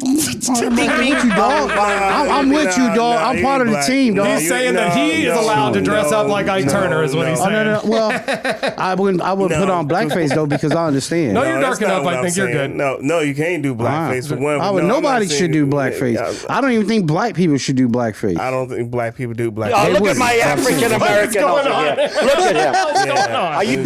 I'm with you, dog. I'm with you, dog. I'm part of the team, dog. He's saying that he is allowed to dress up like Ike Turner is what he's Oh, saying. no. Well, I wouldn't put on blackface though because I understand. No, you're that's dark enough. not what I I'm think you're saying. good. No, you can't do blackface for one. I would, No, I'm nobody not should saying- do blackface. I don't even think black people should do blackface. I don't think black people do blackface. Oh, They look at wouldn't. my African American What's over going here. Look at him. Yeah. Are you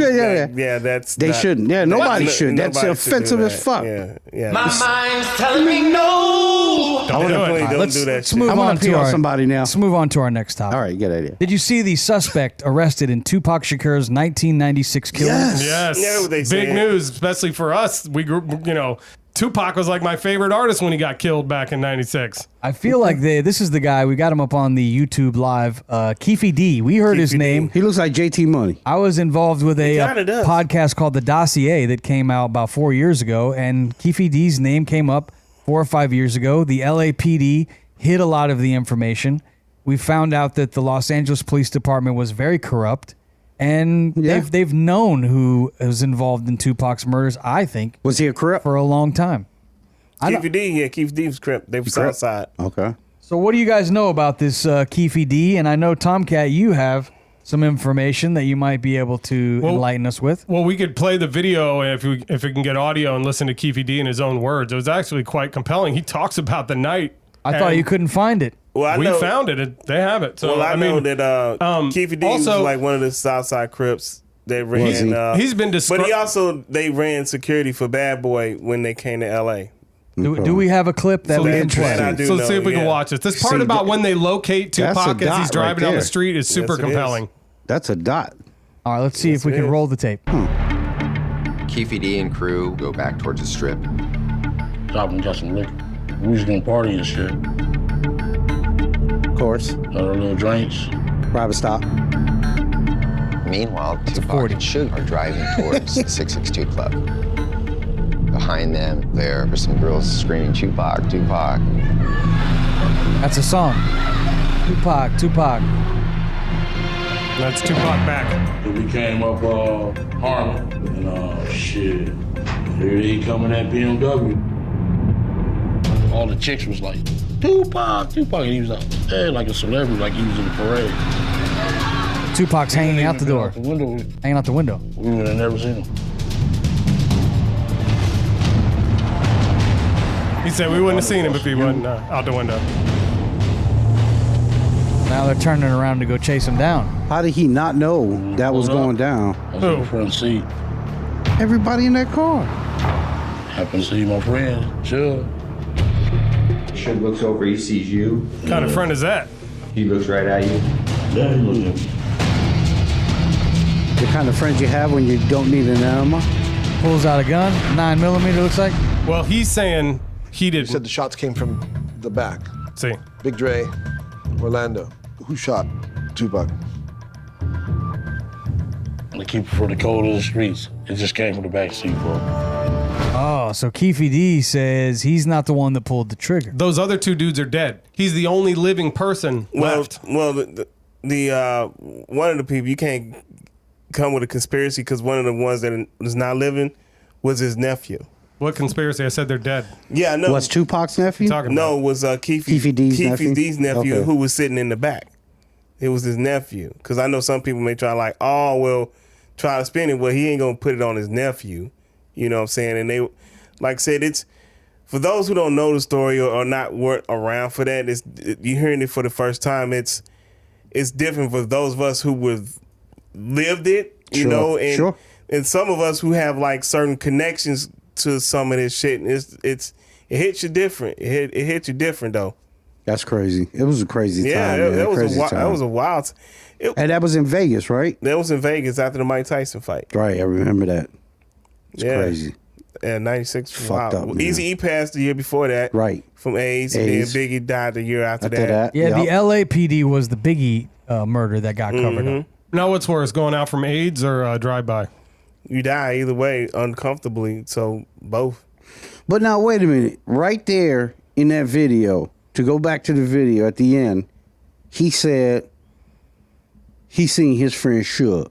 Yeah. That's They not- shouldn't. Yeah, nobody should. That's nobody should offensive do as that. fuck. Yeah. mind's telling me no. Don't do Definitely it. don't Let's, do that let's shit. move I'm on gonna pee to on our somebody now. Let's move on to our next topic. All right, good idea. Did you see the suspect arrested in Tupac Shakur's 1996 killing? Yes. Yeah, what they Big saying. news, especially for us. We grew, Tupac was like my favorite artist when he got killed back in 96. I feel like this is the guy. We got him up on the YouTube live. Keefe D. We heard his Keefe D. name. He looks like JT Money. I was involved with a kinda does. podcast called The Dossier that came out about 4 years ago, and Keefe D's name came up 4 or 5 years ago. The LAPD hid a lot of the information. We found out that the Los Angeles Police Department was very corrupt, and Yeah. they've known who was involved in Tupac's murders, I think, Was he a crip? for a long time. Keefe D, Keefe D was crip. They were Southside. Okay. So what do you guys know about this Keefe D? And I know, Tomkat, you have some information that you might be able to enlighten us with. Well, we could play the video if we can get audio and listen to Keefe D in his own words. It was actually quite compelling. He talks about the night. I thought you couldn't find it. Well, We found it. They have it. So Well, I know mean, that Keefe D was also- like one of the Southside Crips. They ran. Was he? he's been but described. he also they ran security for Bad Boy when they came to L.A. Do we have a clip that we can that I play? do So know, see if we can yeah. watch it. This part See, about when they locate that's a Tupac as he's dot driving right down the there. street is super Yes, it is. compelling. That's a dot. All right, let's see if we it can is. roll the tape. Keefe D and crew go back towards the strip. Stop and got some liquor. We was gonna party and shit. Of course. Other little drinks. Private stop. Meanwhile, Tupac 40. and Suge are driving towards the 662 Club. Behind them, there were some girls screaming, Tupac, Tupac. That's a song. Tupac, Tupac. That's Tupac back. And we came up Harlem and shit. Here he coming that BMW. All the chicks was like, Tupac, Tupac. And he was like, hey, like a celebrity, like he was in the parade. Tupac's hanging out the door. Out the window. Hanging out the window. We would have never seen him. He said we wouldn't have seen him if he wasn't out the window. Now they're turning around to go chase him down. How did he not know that was going down? I was in the front seat. Everybody in that car. Happened to see my friend, Chubb. Suge looks over, he sees you. What kind of friend is that? He looks right at you. Yeah, he looked at me. The kind of friends you have when you don't need an animal. Pulls out a gun, 9mm looks like. Well, he's saying he He didn't. said the shots came from the back. See, Big Dre, Orlando. Who shot Tupac? To keep it from the cold of the streets. It just came from the back seat, bro. Oh, so Keefe D says he's not the one that pulled the trigger. those other two dudes are dead. He's the only living person left. Well, the one of the people you can't come with a conspiracy because one of the ones that is not living was his nephew. What conspiracy? I said they're dead. Yeah, no, What's Tupac's nephew? Talking no, it was Keefe D's nephew? D's nephew Okay. who was sitting in the back. It was his nephew because I know some people may try like, oh well, try to spin it. Well, he ain't gonna put it on his nephew. You know what I'm saying? And they, like I said, it's for those who don't know the story or not weren't around for that. You hearing it for the first time. It's it's different for those of us who would lived it, you know, and some of us who have like certain connections to some of this shit. And it hits you different. It hits you different though. That's crazy. It was a crazy time. Yeah, that was a wild. And that was in Vegas, right? That was in Vegas after the Mike Tyson fight. Right, I remember that. It's crazy. Yeah, 96. Fucked up. Eazy-E passed the year before that. Right. From AIDS. And then Biggie died the year after that. Yeah, the LAPD was the Biggie murder that got covered up. Now, what's worse, going out from AIDS or drive-by? You die either way uncomfortably, so both. But now, wait a minute. Right there in that video, to go back to the video at the end, he said he seen his friend Suge,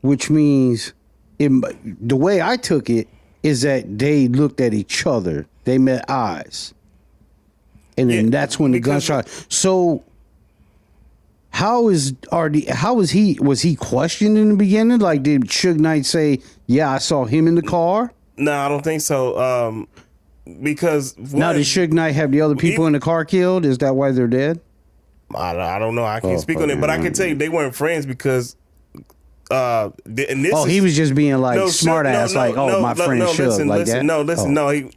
which means the way I took it is that they looked at each other. They met eyes. And then that's when the gunshot. So was he questioned in the beginning? Like, did Suge Knight say, yeah, I saw him in the car? No, I don't think so. Because now did Suge Knight have the other people in the car killed? Is that why they're dead? I don't know. I can't speak on it, but I can tell you they weren't friends because he was just being like smart ass, my friend Suge, like that.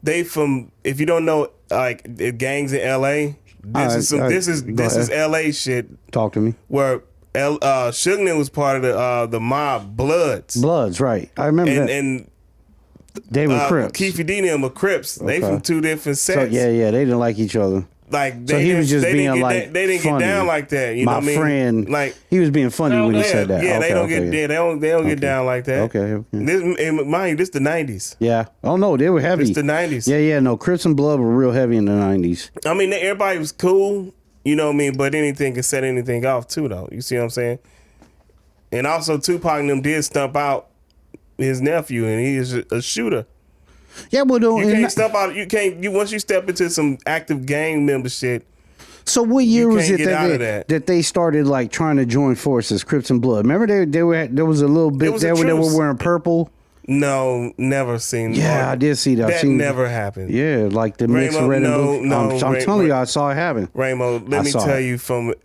They from, if you don't know, like gangs in LA. This is LA shit. Talk to me. Where Suge Knight was part of the mob Bloods, right? I remember that. And they were Crips. Keefe D and them were Crips. They from two different sets. So they didn't like each other. Like he was just being like they didn't funny. get down like that. You know what I mean? My friend, like he was being funny when he said that. Yeah, they don't get down like that. Okay. Mind you, this the 90s. Yeah. Oh no, they were heavy. It's the 90s. Yeah. No, Crips and Blood were real heavy in the 90s. I mean, everybody was cool. You know what I mean? But anything can set anything off too, though. You see what I'm saying? And also, Tupac and them did stump out his nephew, and he is a shooter. Yeah, but you can't step out. You can't. Once you step into some active gang member shit. So what year was it that they started like trying to join forces, Crips and Blood? Remember there was a little bit there where they were wearing purple. No, never seen. Yeah, I did see that. That never happened. Yeah, like the mix of red and blue. I'm telling you, I saw it happen. Ramo, let me tell you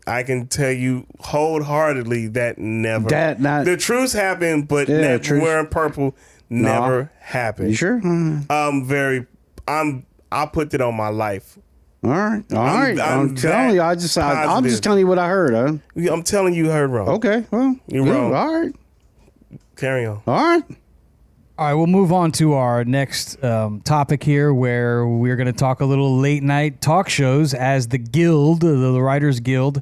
I can tell you wholeheartedly that never. The truth happened, but wearing purple never happened. You sure? I'll put it on my life. All right. I'm telling you, I'm just telling you what I heard. Huh? I'm telling you heard wrong. Okay, well, you're wrong. All right. Carry on. All right. All right, we'll move on to our next topic here, where we're going to talk a little late night talk shows. As the Guild, the Writers Guild,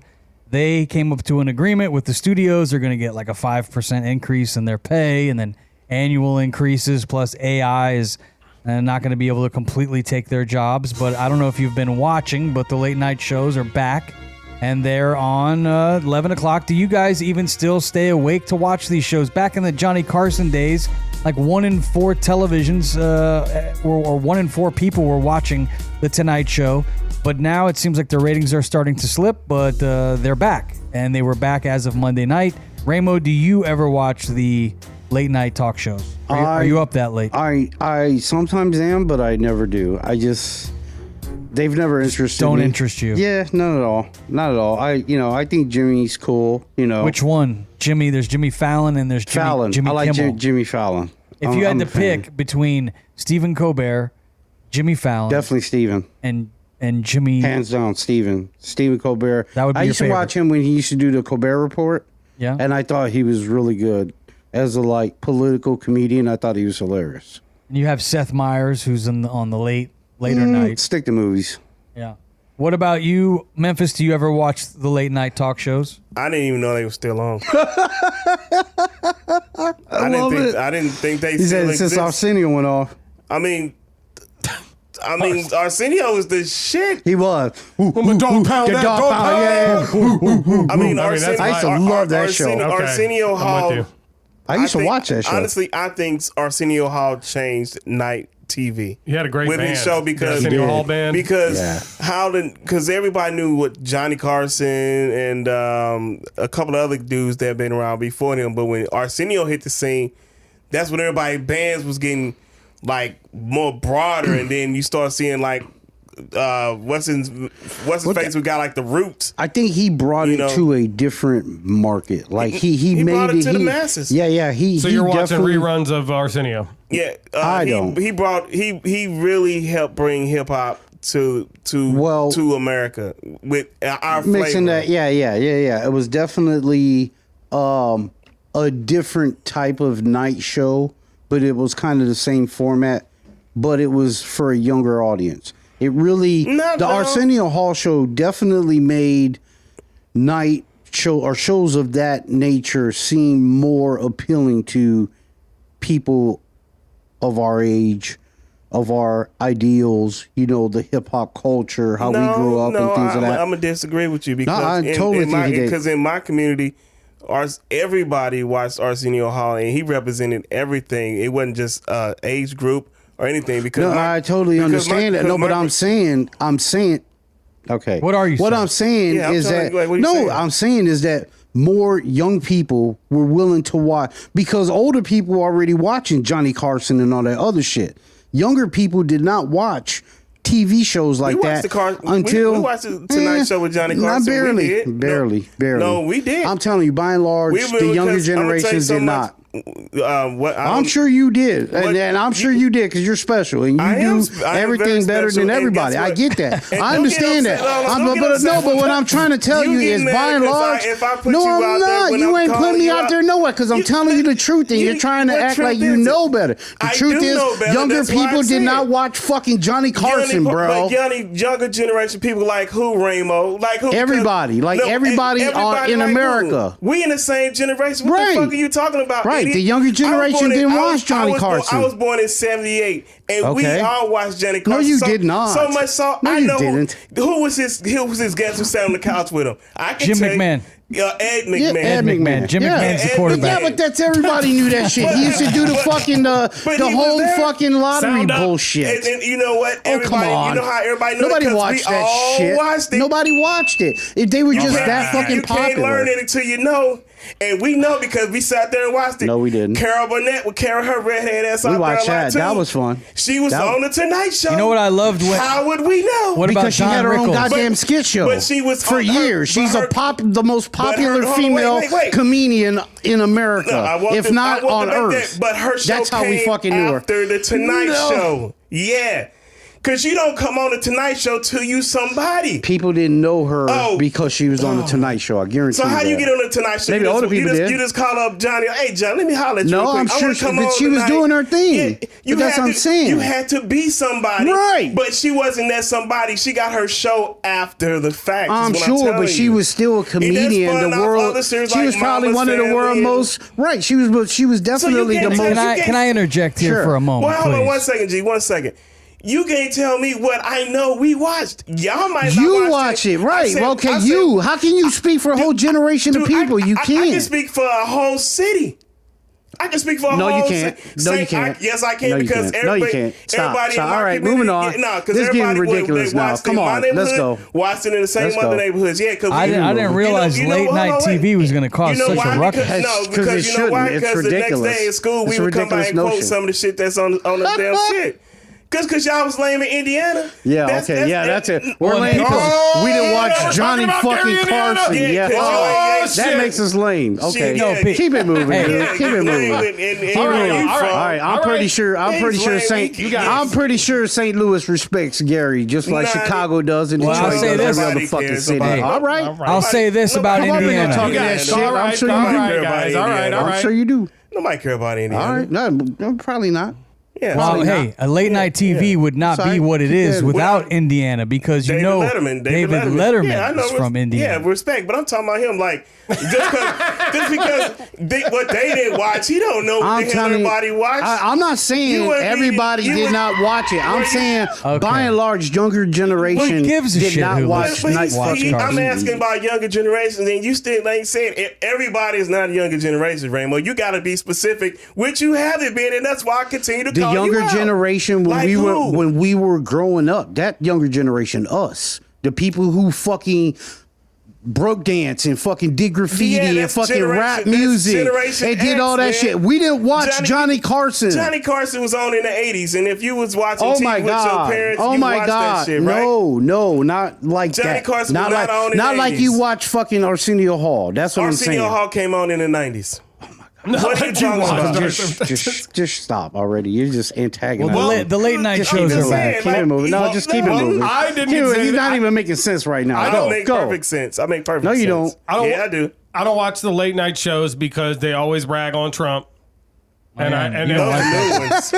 they came up to an agreement with the studios. They're going to get like a 5% increase in their pay, and then annual increases, plus AI is not going to be able to completely take their jobs. But I don't know if you've been watching, but the late night shows are back, and they're on 11 o'clock. Do you guys even still stay awake to watch these shows? Back in the Johnny Carson days, like 1 in 4 televisions or 1 in 4 people were watching The Tonight Show. But now it seems like the ratings are starting to slip, but they're back. And they were back as of Monday night. Ramo, do you ever watch the late night talk shows? Are you up that late? I sometimes am, but I never do. They've never interested me. Don't interest you? Yeah, not at all. Not at all. I think Jimmy's cool. Which one? Jimmy? There's Jimmy Fallon and there's Fallon. Jimmy I like Kimmel. Jimmy Fallon. If you had to pick between Stephen Colbert, Jimmy Fallon, definitely Stephen, and Jimmy, hands down Stephen Colbert. That would be I used to watch him when he used to do the Colbert Report. Yeah, and I thought he was really good as a political comedian. I thought he was hilarious. And you have Seth Meyers, who's on the later night. Stick to movies. Yeah. What about you, Memphis? Do you ever watch the late night talk shows? I didn't even know they were still on. I didn't think they. He said since Arsenio went off. I mean, Arsenio was the shit. He was. The dog pound. Yeah. I mean, I used to love that show. Arsenio Hall. I used to watch that show. Honestly, I think Arsenio Hall changed night TV. He had a great with band. his show because because everybody knew what Johnny Carson and a couple of other dudes that had been around before him. But when Arsenio hit the scene, that's when everybody bands was getting like more broader, and then you start seeing like what's his face who got like the Roots. I think he brought it to a different market. Like he made brought it to the masses. Yeah. So you're watching reruns of Arsenio? Yeah, I don't. He really helped bring hip hop to America with our mixing flavor. that. Yeah. It was definitely a different type of night show, but it was kind of the same format, but it was for a younger audience. It really Arsenio Hall show definitely made night show or shows of that nature seem more appealing to people of our age, of our ideals, the hip hop culture, how we grew up and things like that. I'm gonna disagree with you because I totally because in my community, everybody watched Arsenio Hall and he represented everything. It wasn't just age group or anything. Because I totally understand that. No, but I'm saying. Okay. What are you saying? What I'm saying is that I'm saying is that more young people were willing to watch because older people were already watching Johnny Carson and all that other shit. Younger people did not watch TV shows like that until we watched the Tonight Show with Johnny Carson. Barely. No, we did. I'm telling you, by and large, the younger generations did not. I'm sure you did, and I'm sure you did because you're special and you do everything better than everybody. I get that. I understand that. But what I'm trying to tell you is, by and large, no, I'm not. You ain't putting me out there nowhere because I'm telling you the truth, and you're trying to act like you know better. The truth is, younger people did not watch fucking Johnny Carson, bro. But younger generation people like who, Ramo? Like who? Everybody in America. We in the same generation. What the fuck are you talking about? Right. The younger generation didn't watch Johnny Carson. I was born in 78, and we all watched Johnny Carson. No, you did not. So much so, no, I know you didn't. Who was his guest who sat on the couch with him. I can Jim McMahon. Ed McMahon. Ed McMahon. Jim McMahon's the quarterback. Yeah, but that's everybody knew that shit. He used to do the fucking the whole fucking lottery bullshit. And you know what? Everybody, come on. You know how everybody knows Nobody watched that shit. Watched it. Nobody watched it. If they were just that fucking popular. You can't learn it until you know. And we know because we sat there and watched it. No, we didn't. Carol Burnett would carry her redhead ass out there. We watched that. That was fun. She was on the Tonight Show. You know what I loved? How would we know? What because about she Don had her own Rickles? goddamn skit show. But she was for years. She's the most popular female comedian in America, if not on Earth. But her show that's how we fucking knew her. After the Tonight Show. Yeah. Because you don't come on the Tonight Show till you somebody. People didn't know her because she was on the Tonight Show. I guarantee you. So how do you get on the Tonight Show? Maybe older people did. You just call up Johnny. Hey, John, let me holler at you real quick. I'm sure she was doing her thing. Yeah, that's what I'm saying. You had to be somebody. Right. But she wasn't that somebody. She got her show after the fact. I'm sure, but she was still a comedian. The world. She was probably one of the world's most. Right. She was definitely the most. Can I interject here for a moment? Well, hold on 1 second, G. 1 second. You can't tell me what I know we watched. Y'all might not watch it. Right. How can you speak for a whole generation of people? You can't. I can speak for a whole city. I can speak for a whole No, you can't. No, you can't. Yes, I can because everybody. No, you can't. Stop. Everybody in my all right, community, moving on. No, because this is getting ridiculous now. Come on, let's go. Watched it in the same other neighborhoods. Yeah, because I didn't realize late night TV was going to cause such a ruckus. No, because you know why? Because the next day in school we would come by and quote some of the shit that's on the damn shit. Because y'all was lame in Indiana. Yeah, that's it. We're lame because we didn't watch Johnny fucking Carson. Yeah, that makes us lame. Okay, keep it moving, dude. Keep it moving. All right. I'm pretty sure St. Louis respects Gary just like Chicago does and Detroit does every other fucking city. All right. I'll say this about Indiana. Talking that shit. I'm sure you do. I'm sure you do. Nobody care about Indiana. All right. No, probably not. Yeah, well, hey, a late night TV would not be what it is without Indiana because David Letterman is from Indiana. Yeah, respect, but I'm talking about him like just because what they didn't watch, he don't know what the hell everybody watched. I'm not saying everybody did not watch it. I'm saying by and large, younger generation did not watch Night Watch. I'm asking about younger generations, and you still ain't saying everybody is not a younger generation, Ramo. You got to be specific, which you haven't been, and that's why I continue to call younger generation when we were growing up, that younger generation, us, the people who fucking broke dance and fucking did graffiti Yeah, and that's fucking rap Generation- that's music Generation and did all that X, shit. man. We didn't watch Johnny Carson. Johnny Carson was on in the 80s, and if you was watching Oh TV my with God! your parents, Oh you my watched God! that shit, right? No, not like Johnny that. Carson not was like, not on in not the like 80s. you watch fucking Arsenio Hall. That's what I'm saying. Arsenio Hall came on in the 90s. What are you talking about? Just stop already. You're just antagonizing. Well, the late night Just shows keep it are moving. back. Keep it moving. No, just keep it moving. I didn't Dude, say he's that. not even making sense right now. I Go, don't make go. perfect sense. I make perfect No, you sense. don't. Yeah, I do. I don't watch the late night shows because they always rag on Trump. And you don't like New ones.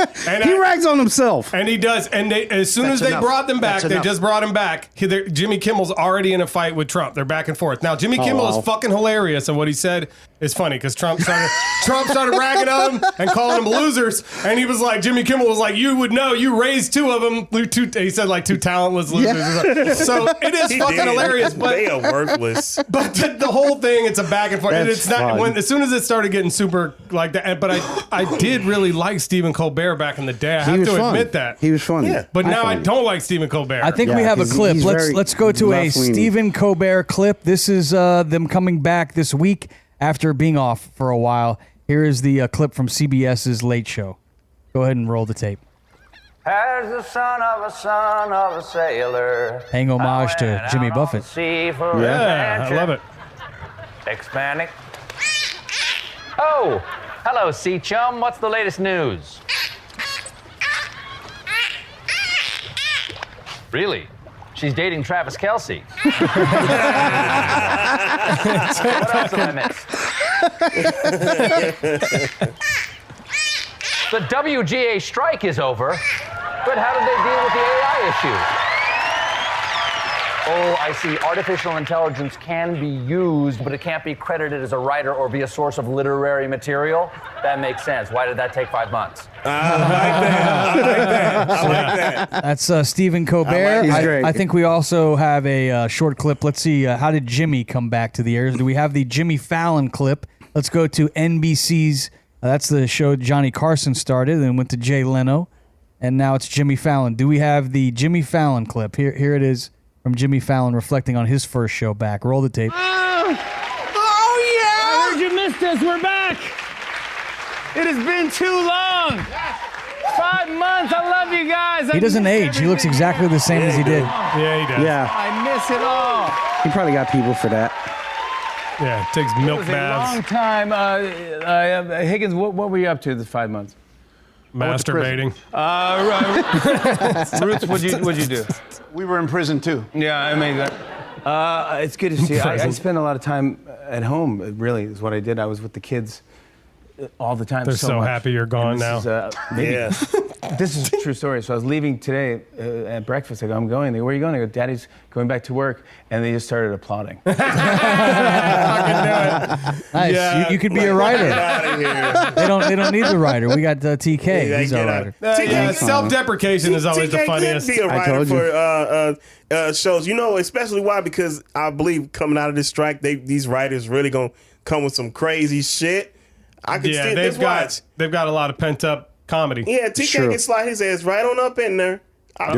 He rags on himself. And he does. And they, as soon That's as they enough. brought them back, That's they enough. just brought him back. Jimmy Kimmel's already in a fight with Trump. They're back and forth. Now, Jimmy Kimmel wow. is fucking hilarious. And what he said is funny because Trump started ragging on him and calling them losers. And he was like, Jimmy Kimmel was like, you would know, you raised two of them. He said like two talentless losers. So it is He fucking did. hilarious. But They are worthless. But the whole thing, it's a back and forth. And That's it's not fun. when as soon as it started getting super like that. But I did really like Stephen Colbert back in the day. I He have was to fun. admit that. He was funny. Yeah. But now I find it. don't like Stephen Colbert. I think Yeah, we have a 'cause clip. he's very Let's go to a left-leaning. Stephen Colbert clip. This is them coming back this week after being off for a while. Here is the clip from CBS's Late Show. Go ahead and roll the tape. As the son of a sailor. Paying homage I to went Jimmy out on Buffett. the sea for Yeah, I adventure. love it. Expanding. Oh, hello, sea chum. What's the latest news? Really? She's dating Travis Kelce. What else have I missed? The WGA strike is over, but how did they deal with the AI issue? Oh, I see. Artificial intelligence can be used, but it can't be credited as a writer or be a source of literary material. That makes sense. Why did that take 5 months? I like that. That's Stephen Colbert. He's great. I think we also have a short clip. Let's see. How did Jimmy come back to the airs? Do we have the Jimmy Fallon clip? Let's go to NBC's. That's the show Johnny Carson started, then went to Jay Leno, and now it's Jimmy Fallon. Do we have the Jimmy Fallon clip? Here it is from Jimmy Fallon reflecting on his first show back. Roll the tape. Oh, yeah! I heard you missed us. We're back. It has been too long. 5 months. I love you guys. He doesn't age. He looks exactly the same as he did. Yeah, he does. Yeah, I miss it all. he probably got people for that. Yeah, it takes It milk was a long baths, time. Higgins, what were you up to this 5 months? masturbating. Roots, what'd you do? We were in prison too. Yeah, I mean, it's good to see. I spent a lot of time at home, really, is what I did. I was with the kids all the time. They're so much. happy you're gone And this now. is, maybe, Yeah. This is a true story. So I was leaving today at breakfast. I go, I'm going. They go, where are you going? I go, Daddy's going back to work. And they just started applauding. Nice. Yeah. You could be a writer. Get out of here. They don't need the writer. We got TK. Yeah, He's get our out. writer. Yeah, self-deprecation is always the TK funniest. could be a I writer told you. for shows. You know, especially why? Because I believe coming out of this strike, these writers really gonna come with some crazy shit. I can Yeah, see this watch. they've got a lot of pent-up comedy. Yeah, TK Sure. can slide his ass right on up in there. I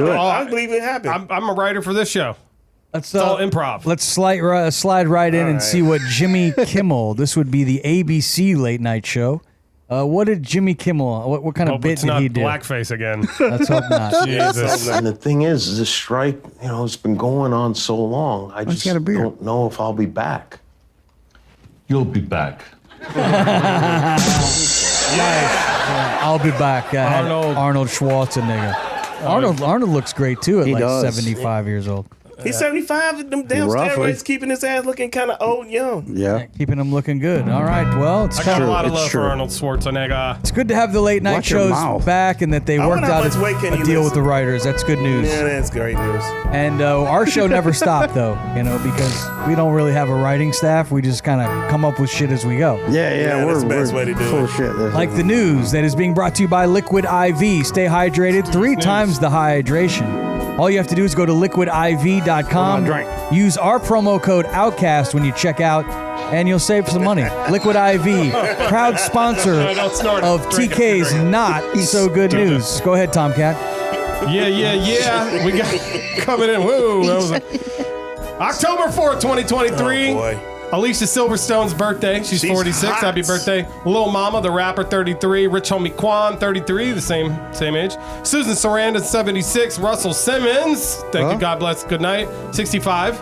believe it happened. I'm a writer for this show. Let's It's all improv. Let's slide right in and see what Jimmy Kimmel. This would be the ABC late night show. What did Jimmy Kimmel? What kind of Hope bit it's did not he do? blackface again. Let's hope not. Jesus. And the thing is, this strike, it's been going on so long. I just got a beer? don't know if I'll be back. You'll be back. I'll be back. Arnold Schwarzenegger. Arnold looks great too at He like does. 75 years old. He's 75. Them damn Roughly. steroids keeping his ass looking kind of old, young. Yeah. Keeping him looking good. All right. Well, it's I got a lot of It's love true. for Arnold Schwarzenegger. It's good to have the late night Watch your shows mouth. back and that they I worked wonder how out much weight can a you deal lose? with the writers. That's good news. Yeah, that's great news. And our show never stopped, though, because we don't really have a writing staff. We just kind of come up with shit as we go. Yeah, that's the best way to do full it. of shit. Like the news that is being brought to you by Liquid IV. Stay hydrated 3 times the hydration. All you have to do is go to liquidiv.com. Use our promo code OUTCAST when you check out, and you'll save some money. Liquid IV, proud sponsor Don't snort it. of Drink it, TK's drink it. Not So Good News. Go ahead, Tomkat. Yeah. We got coming in. Whoa. That was October 4th, 2023. Oh, boy. Alicia Silverstone's birthday. She's 46. hot. Happy birthday. Lil Mama, the rapper, 33. Rich Homie Quan, 33. The same age. Susan Sarandon, 76. Russell Simmons. Thank you. God bless. Good night. 65.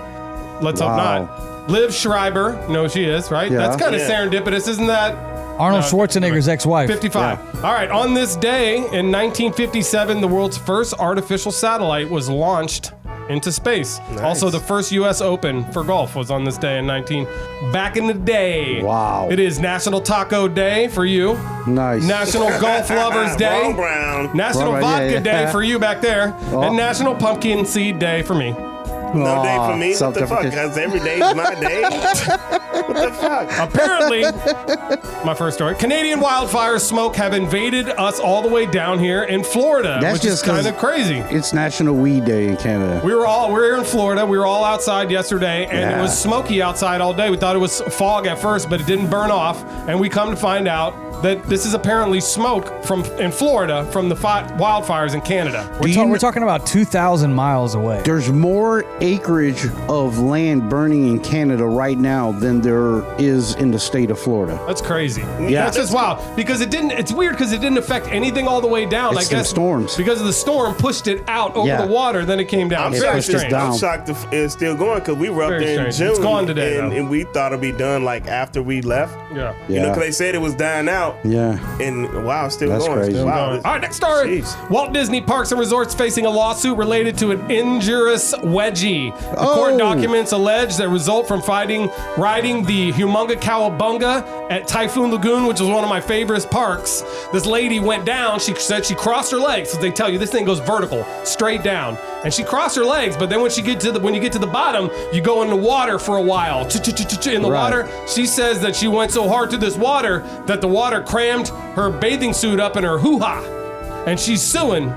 Let's hope not. Liv Schreiber. No, she is, right? Yeah. That's kind of serendipitous, isn't that? Arnold Schwarzenegger's ex-wife. 55. All right. On this day in 1957, the world's first artificial satellite was launched into space. Nice. Also, the first U.S. Open for golf was on this day in back in the day. Wow. It is National Taco Day for you. Nice. National Golf Lovers Day. Wrong Brown. National Wrong, Vodka yeah. Day for you back there. Oh. And National Pumpkin Seed Day for me. No day for me. What the fuck? self-deprecation. Because every day is my day. What the fuck? Apparently, my first story, Canadian wildfire smoke have invaded us all the way down here in Florida, That's which is just 'cause kind of crazy. It's National Weed Day in Canada. We're in Florida. We were all outside yesterday, and Yeah. it was smoky outside all day. We thought it was fog at first, but it didn't burn off. And we come to find out that this is apparently smoke in Florida from the wildfires in Canada. We're talking about 2,000 miles away. There's more acreage of land burning in Canada right now than there is in the state of Florida. That's crazy. Yeah. That's just wild. Because it's weird because it didn't affect anything all the way down. It's I guess the storms. Because of the storm pushed it out over the water, then it came down. I'm Very pushed it strange. down. I'm shocked it's still going because we were up Very there in strange. June. It's gone today, though. and we thought it'd be done like after we left. Yeah. You know, Yeah. because they said it was dying out. Yeah. And wow, still That's going. crazy. Wow. All right, next story. Jeez. Walt Disney Parks and Resorts facing a lawsuit related to an injurious wedgie. The court Oh. documents allege that result from riding the Humunga Cowabunga at Typhoon Lagoon, which is one of my favorite parks. This lady went down. She said she crossed her legs. So they tell you this thing goes vertical, straight down. And she crossed her legs, but then when you get to the bottom, you go in the water for a while. In the water, she says that she went so hard through this water that the water crammed her bathing suit up in her hoo-ha. And she's suing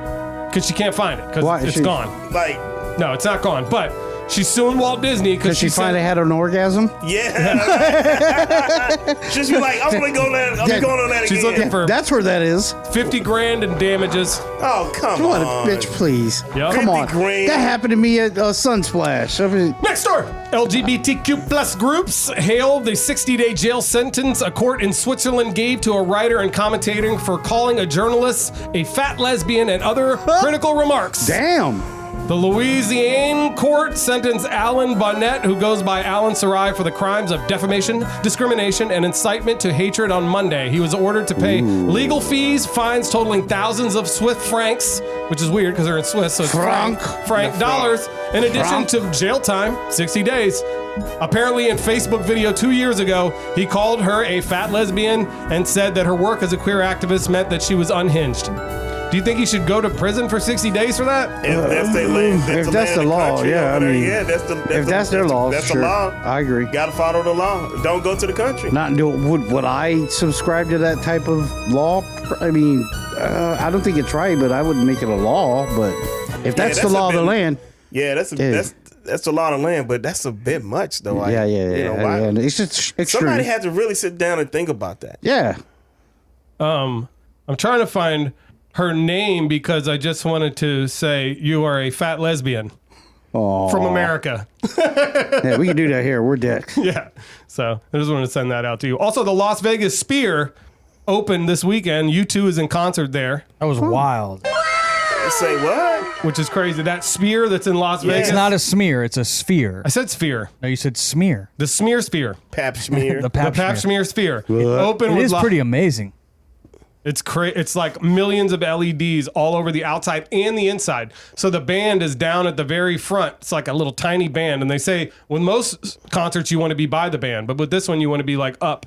because she can't find it because it's gone. Like, No, it's not gone. But she's suing Walt Disney because Because she finally had an orgasm? yeah. She's like, I'm gonna go there. I'm going on that again. She's looking for That's where that is. $50,000 in damages. Oh, come What a on. bitch, please. Yep. Come on. 50 grand. That happened to me at Sunsplash. I mean, Next story. LGBTQ plus groups hail the 60-day jail sentence a court in Switzerland gave to a writer and commentator for calling a journalist a fat lesbian and other critical remarks. damn. The Louisiana court sentenced Alan Bonnet, who goes by Alan Sarai, for the crimes of defamation, discrimination, and incitement to hatred on Monday. He was ordered to pay legal fees, fines totaling thousands of Swiss francs, which is weird because they're in Swiss, so it's franc dollars, in addition to jail time, 60 days. Apparently, in Facebook video 2 years ago, he called her a fat lesbian and said that her work as a queer activist meant that she was unhinged. Do you think he should go to prison for 60 days for that? If that's their land, If that's the law, yeah, I mean, if that's their law, that's sure. the law. I agree. You gotta follow the law. Don't go to the country. Not do would I subscribe to that type of law? I mean, I don't think it's right, but I wouldn't make it a law. But if that's the law of the land, that's the law of the land. But that's a bit much, though. Like, yeah. It's just extreme. somebody had to really sit down and think about that. Yeah. I'm trying to find her name because I just wanted to say you are a fat lesbian from America. Yeah, we can do that here. We're dicks. Yeah. So I just wanted to send that out to you. Also, the Las Vegas Sphere opened this weekend. U2 is in concert there. That was wild. Say what? Which is crazy. That Sphere that's in Las Vegas. It's not a smear, it's a sphere. I said Sphere. No, you said smear. The Smear Sphere. Pap smear. The pap Smear Sphere. Open It with is pretty amazing. It's It's like millions of LEDs all over the outside and the inside. So the band is down at the very front. It's like a little tiny band. And they say with most concerts you want to be by the band, but with this one you want to be like up,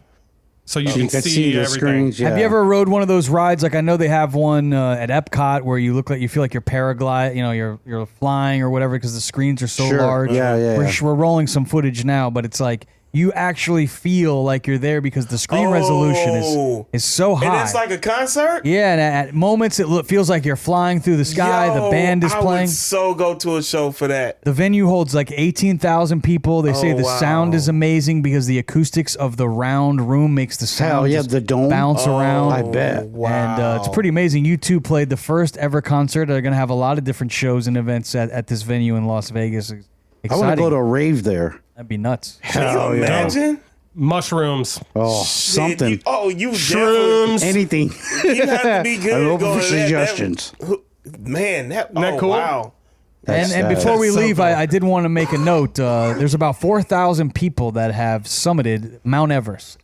so you can see the everything. screens. Yeah. Have you ever rode one of those rides? Like I know they have one at Epcot where you feel like you're paragliding. You know, you're flying or whatever because the screens are so Sure. large. Yeah. We're rolling some footage now, but it's like you actually feel like you're there because the screen resolution is so high. And it's like a concert? Yeah, and at moments it feels like you're flying through the sky. The band is I playing. would so go to a show for that. The venue holds like 18,000 people. They say the sound is amazing because the acoustics of the round room makes the sound just the dome bounce around. I bet. And it's pretty amazing. U2 played the first ever concert. They're going to have a lot of different shows and events at this venue in Las Vegas. exciting. I want to go to a rave there. That'd be nuts. Can you imagine? Mushrooms. Oh, something. You Shrooms. Anything. You have to be good. I'm at open going for to that. suggestions. Man, that cool? Wow. And before we leave, I did want to make a note. There's about 4,000 people that have summited Mount Everest,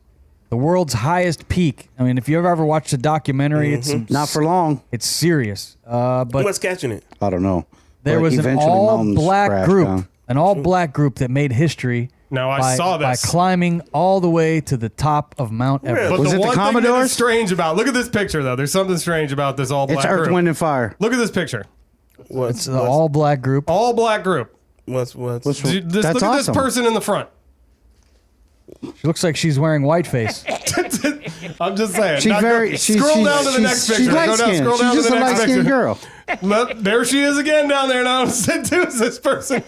the world's highest peak. I mean, if you've ever watched a documentary, it's not for long. It's serious. But what's catching it? I don't know. There But was an eventually mountains all-black crash group, down. an all-black group that made history. Now, I saw by this. climbing all the way to the top of Mount Everest. But Was the it the one thing that Commodores? is strange about, look at this picture though. There's something strange about this all black It's Earth, group. Wind, and Fire. Look at this picture. It's the all-black group. All black group. What's That's Look at this awesome. person in the front. She looks like she's wearing whiteface. I'm just saying. She's very. Scroll down to the next picture. She's light Go down. skinned. Scroll She's down just to the a light next skinned picture. girl. Look, there she is again down there. Now said, "Who's this person?"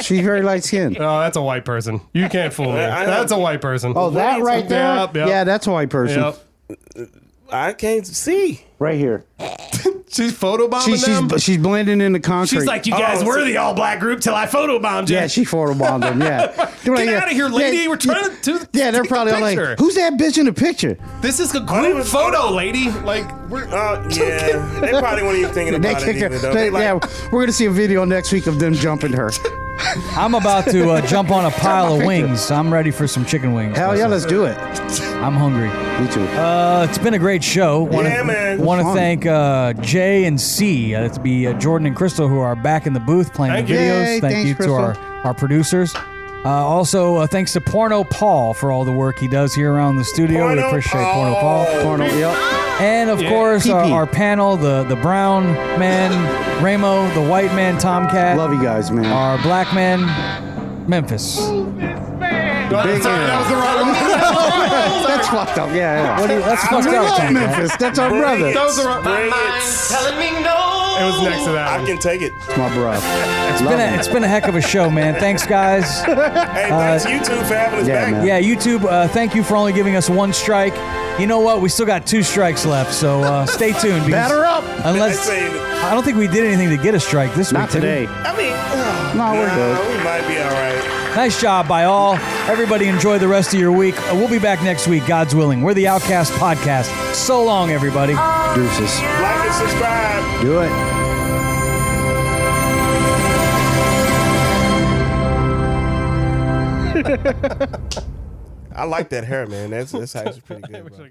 She's very light skinned. Oh, that's a white person. You can't fool me. That's a white person. Oh, that right there. Yep, yep. Yeah, that's a white person. Yep. I can't see. Right here. She's photobombing them. She's blending in the concrete. She's like, you guys were the all black group till I photobombed you. Yeah, she photobombed them. Yeah. Get out of here, lady. We're trying to. Yeah, they're probably all like, who's that bitch in the picture? This is a group photo, lady. Like, we're. Yeah, they probably weren't even thinking about it either, though. Yeah, we're gonna see a video next week of them jumping her. I'm about to jump on a pile of wings. I'm ready for some chicken wings. Hell yeah, let's do it. I'm hungry. Me too. It's been a great show. Man. Want to thank Jay and C. That'd be Jordan and Crystal, who are back in the booth playing Thank the you. videos. Yay, Thank thanks, you Crystal. to our producers. Also, thanks to Porno Paul for all the work he does here around the studio. We appreciate Porno Paul. Yep. And of course, our panel, the brown man, Ramo, the white man, Tomkat. Love you guys, man. Our black man, Memphis. Sorry, that was the wrong one. That's fucked up. Yeah. That's fucked We up. love Tomkat. Memphis. That's our brother. That was the wrong. Bring it. It was next to that. I can take it. It's my brother. It's been a heck of a show, man. Thanks, guys. Hey, thanks YouTube for having us back. man. Yeah, YouTube, thank you for only giving us one strike. You know what? We still got 2 strikes left, so stay tuned. because Batter up. Unless I don't think we did anything to get a strike this week. Not today. I mean, No, we're good. we might be all right. Nice job by all. Everybody enjoy the rest of your week. We'll be back next week, God's willing. We're the Outcast Podcast. So long, everybody. Deuces. Like and subscribe. Do it. I like that hair, man. That's actually pretty good. Bro.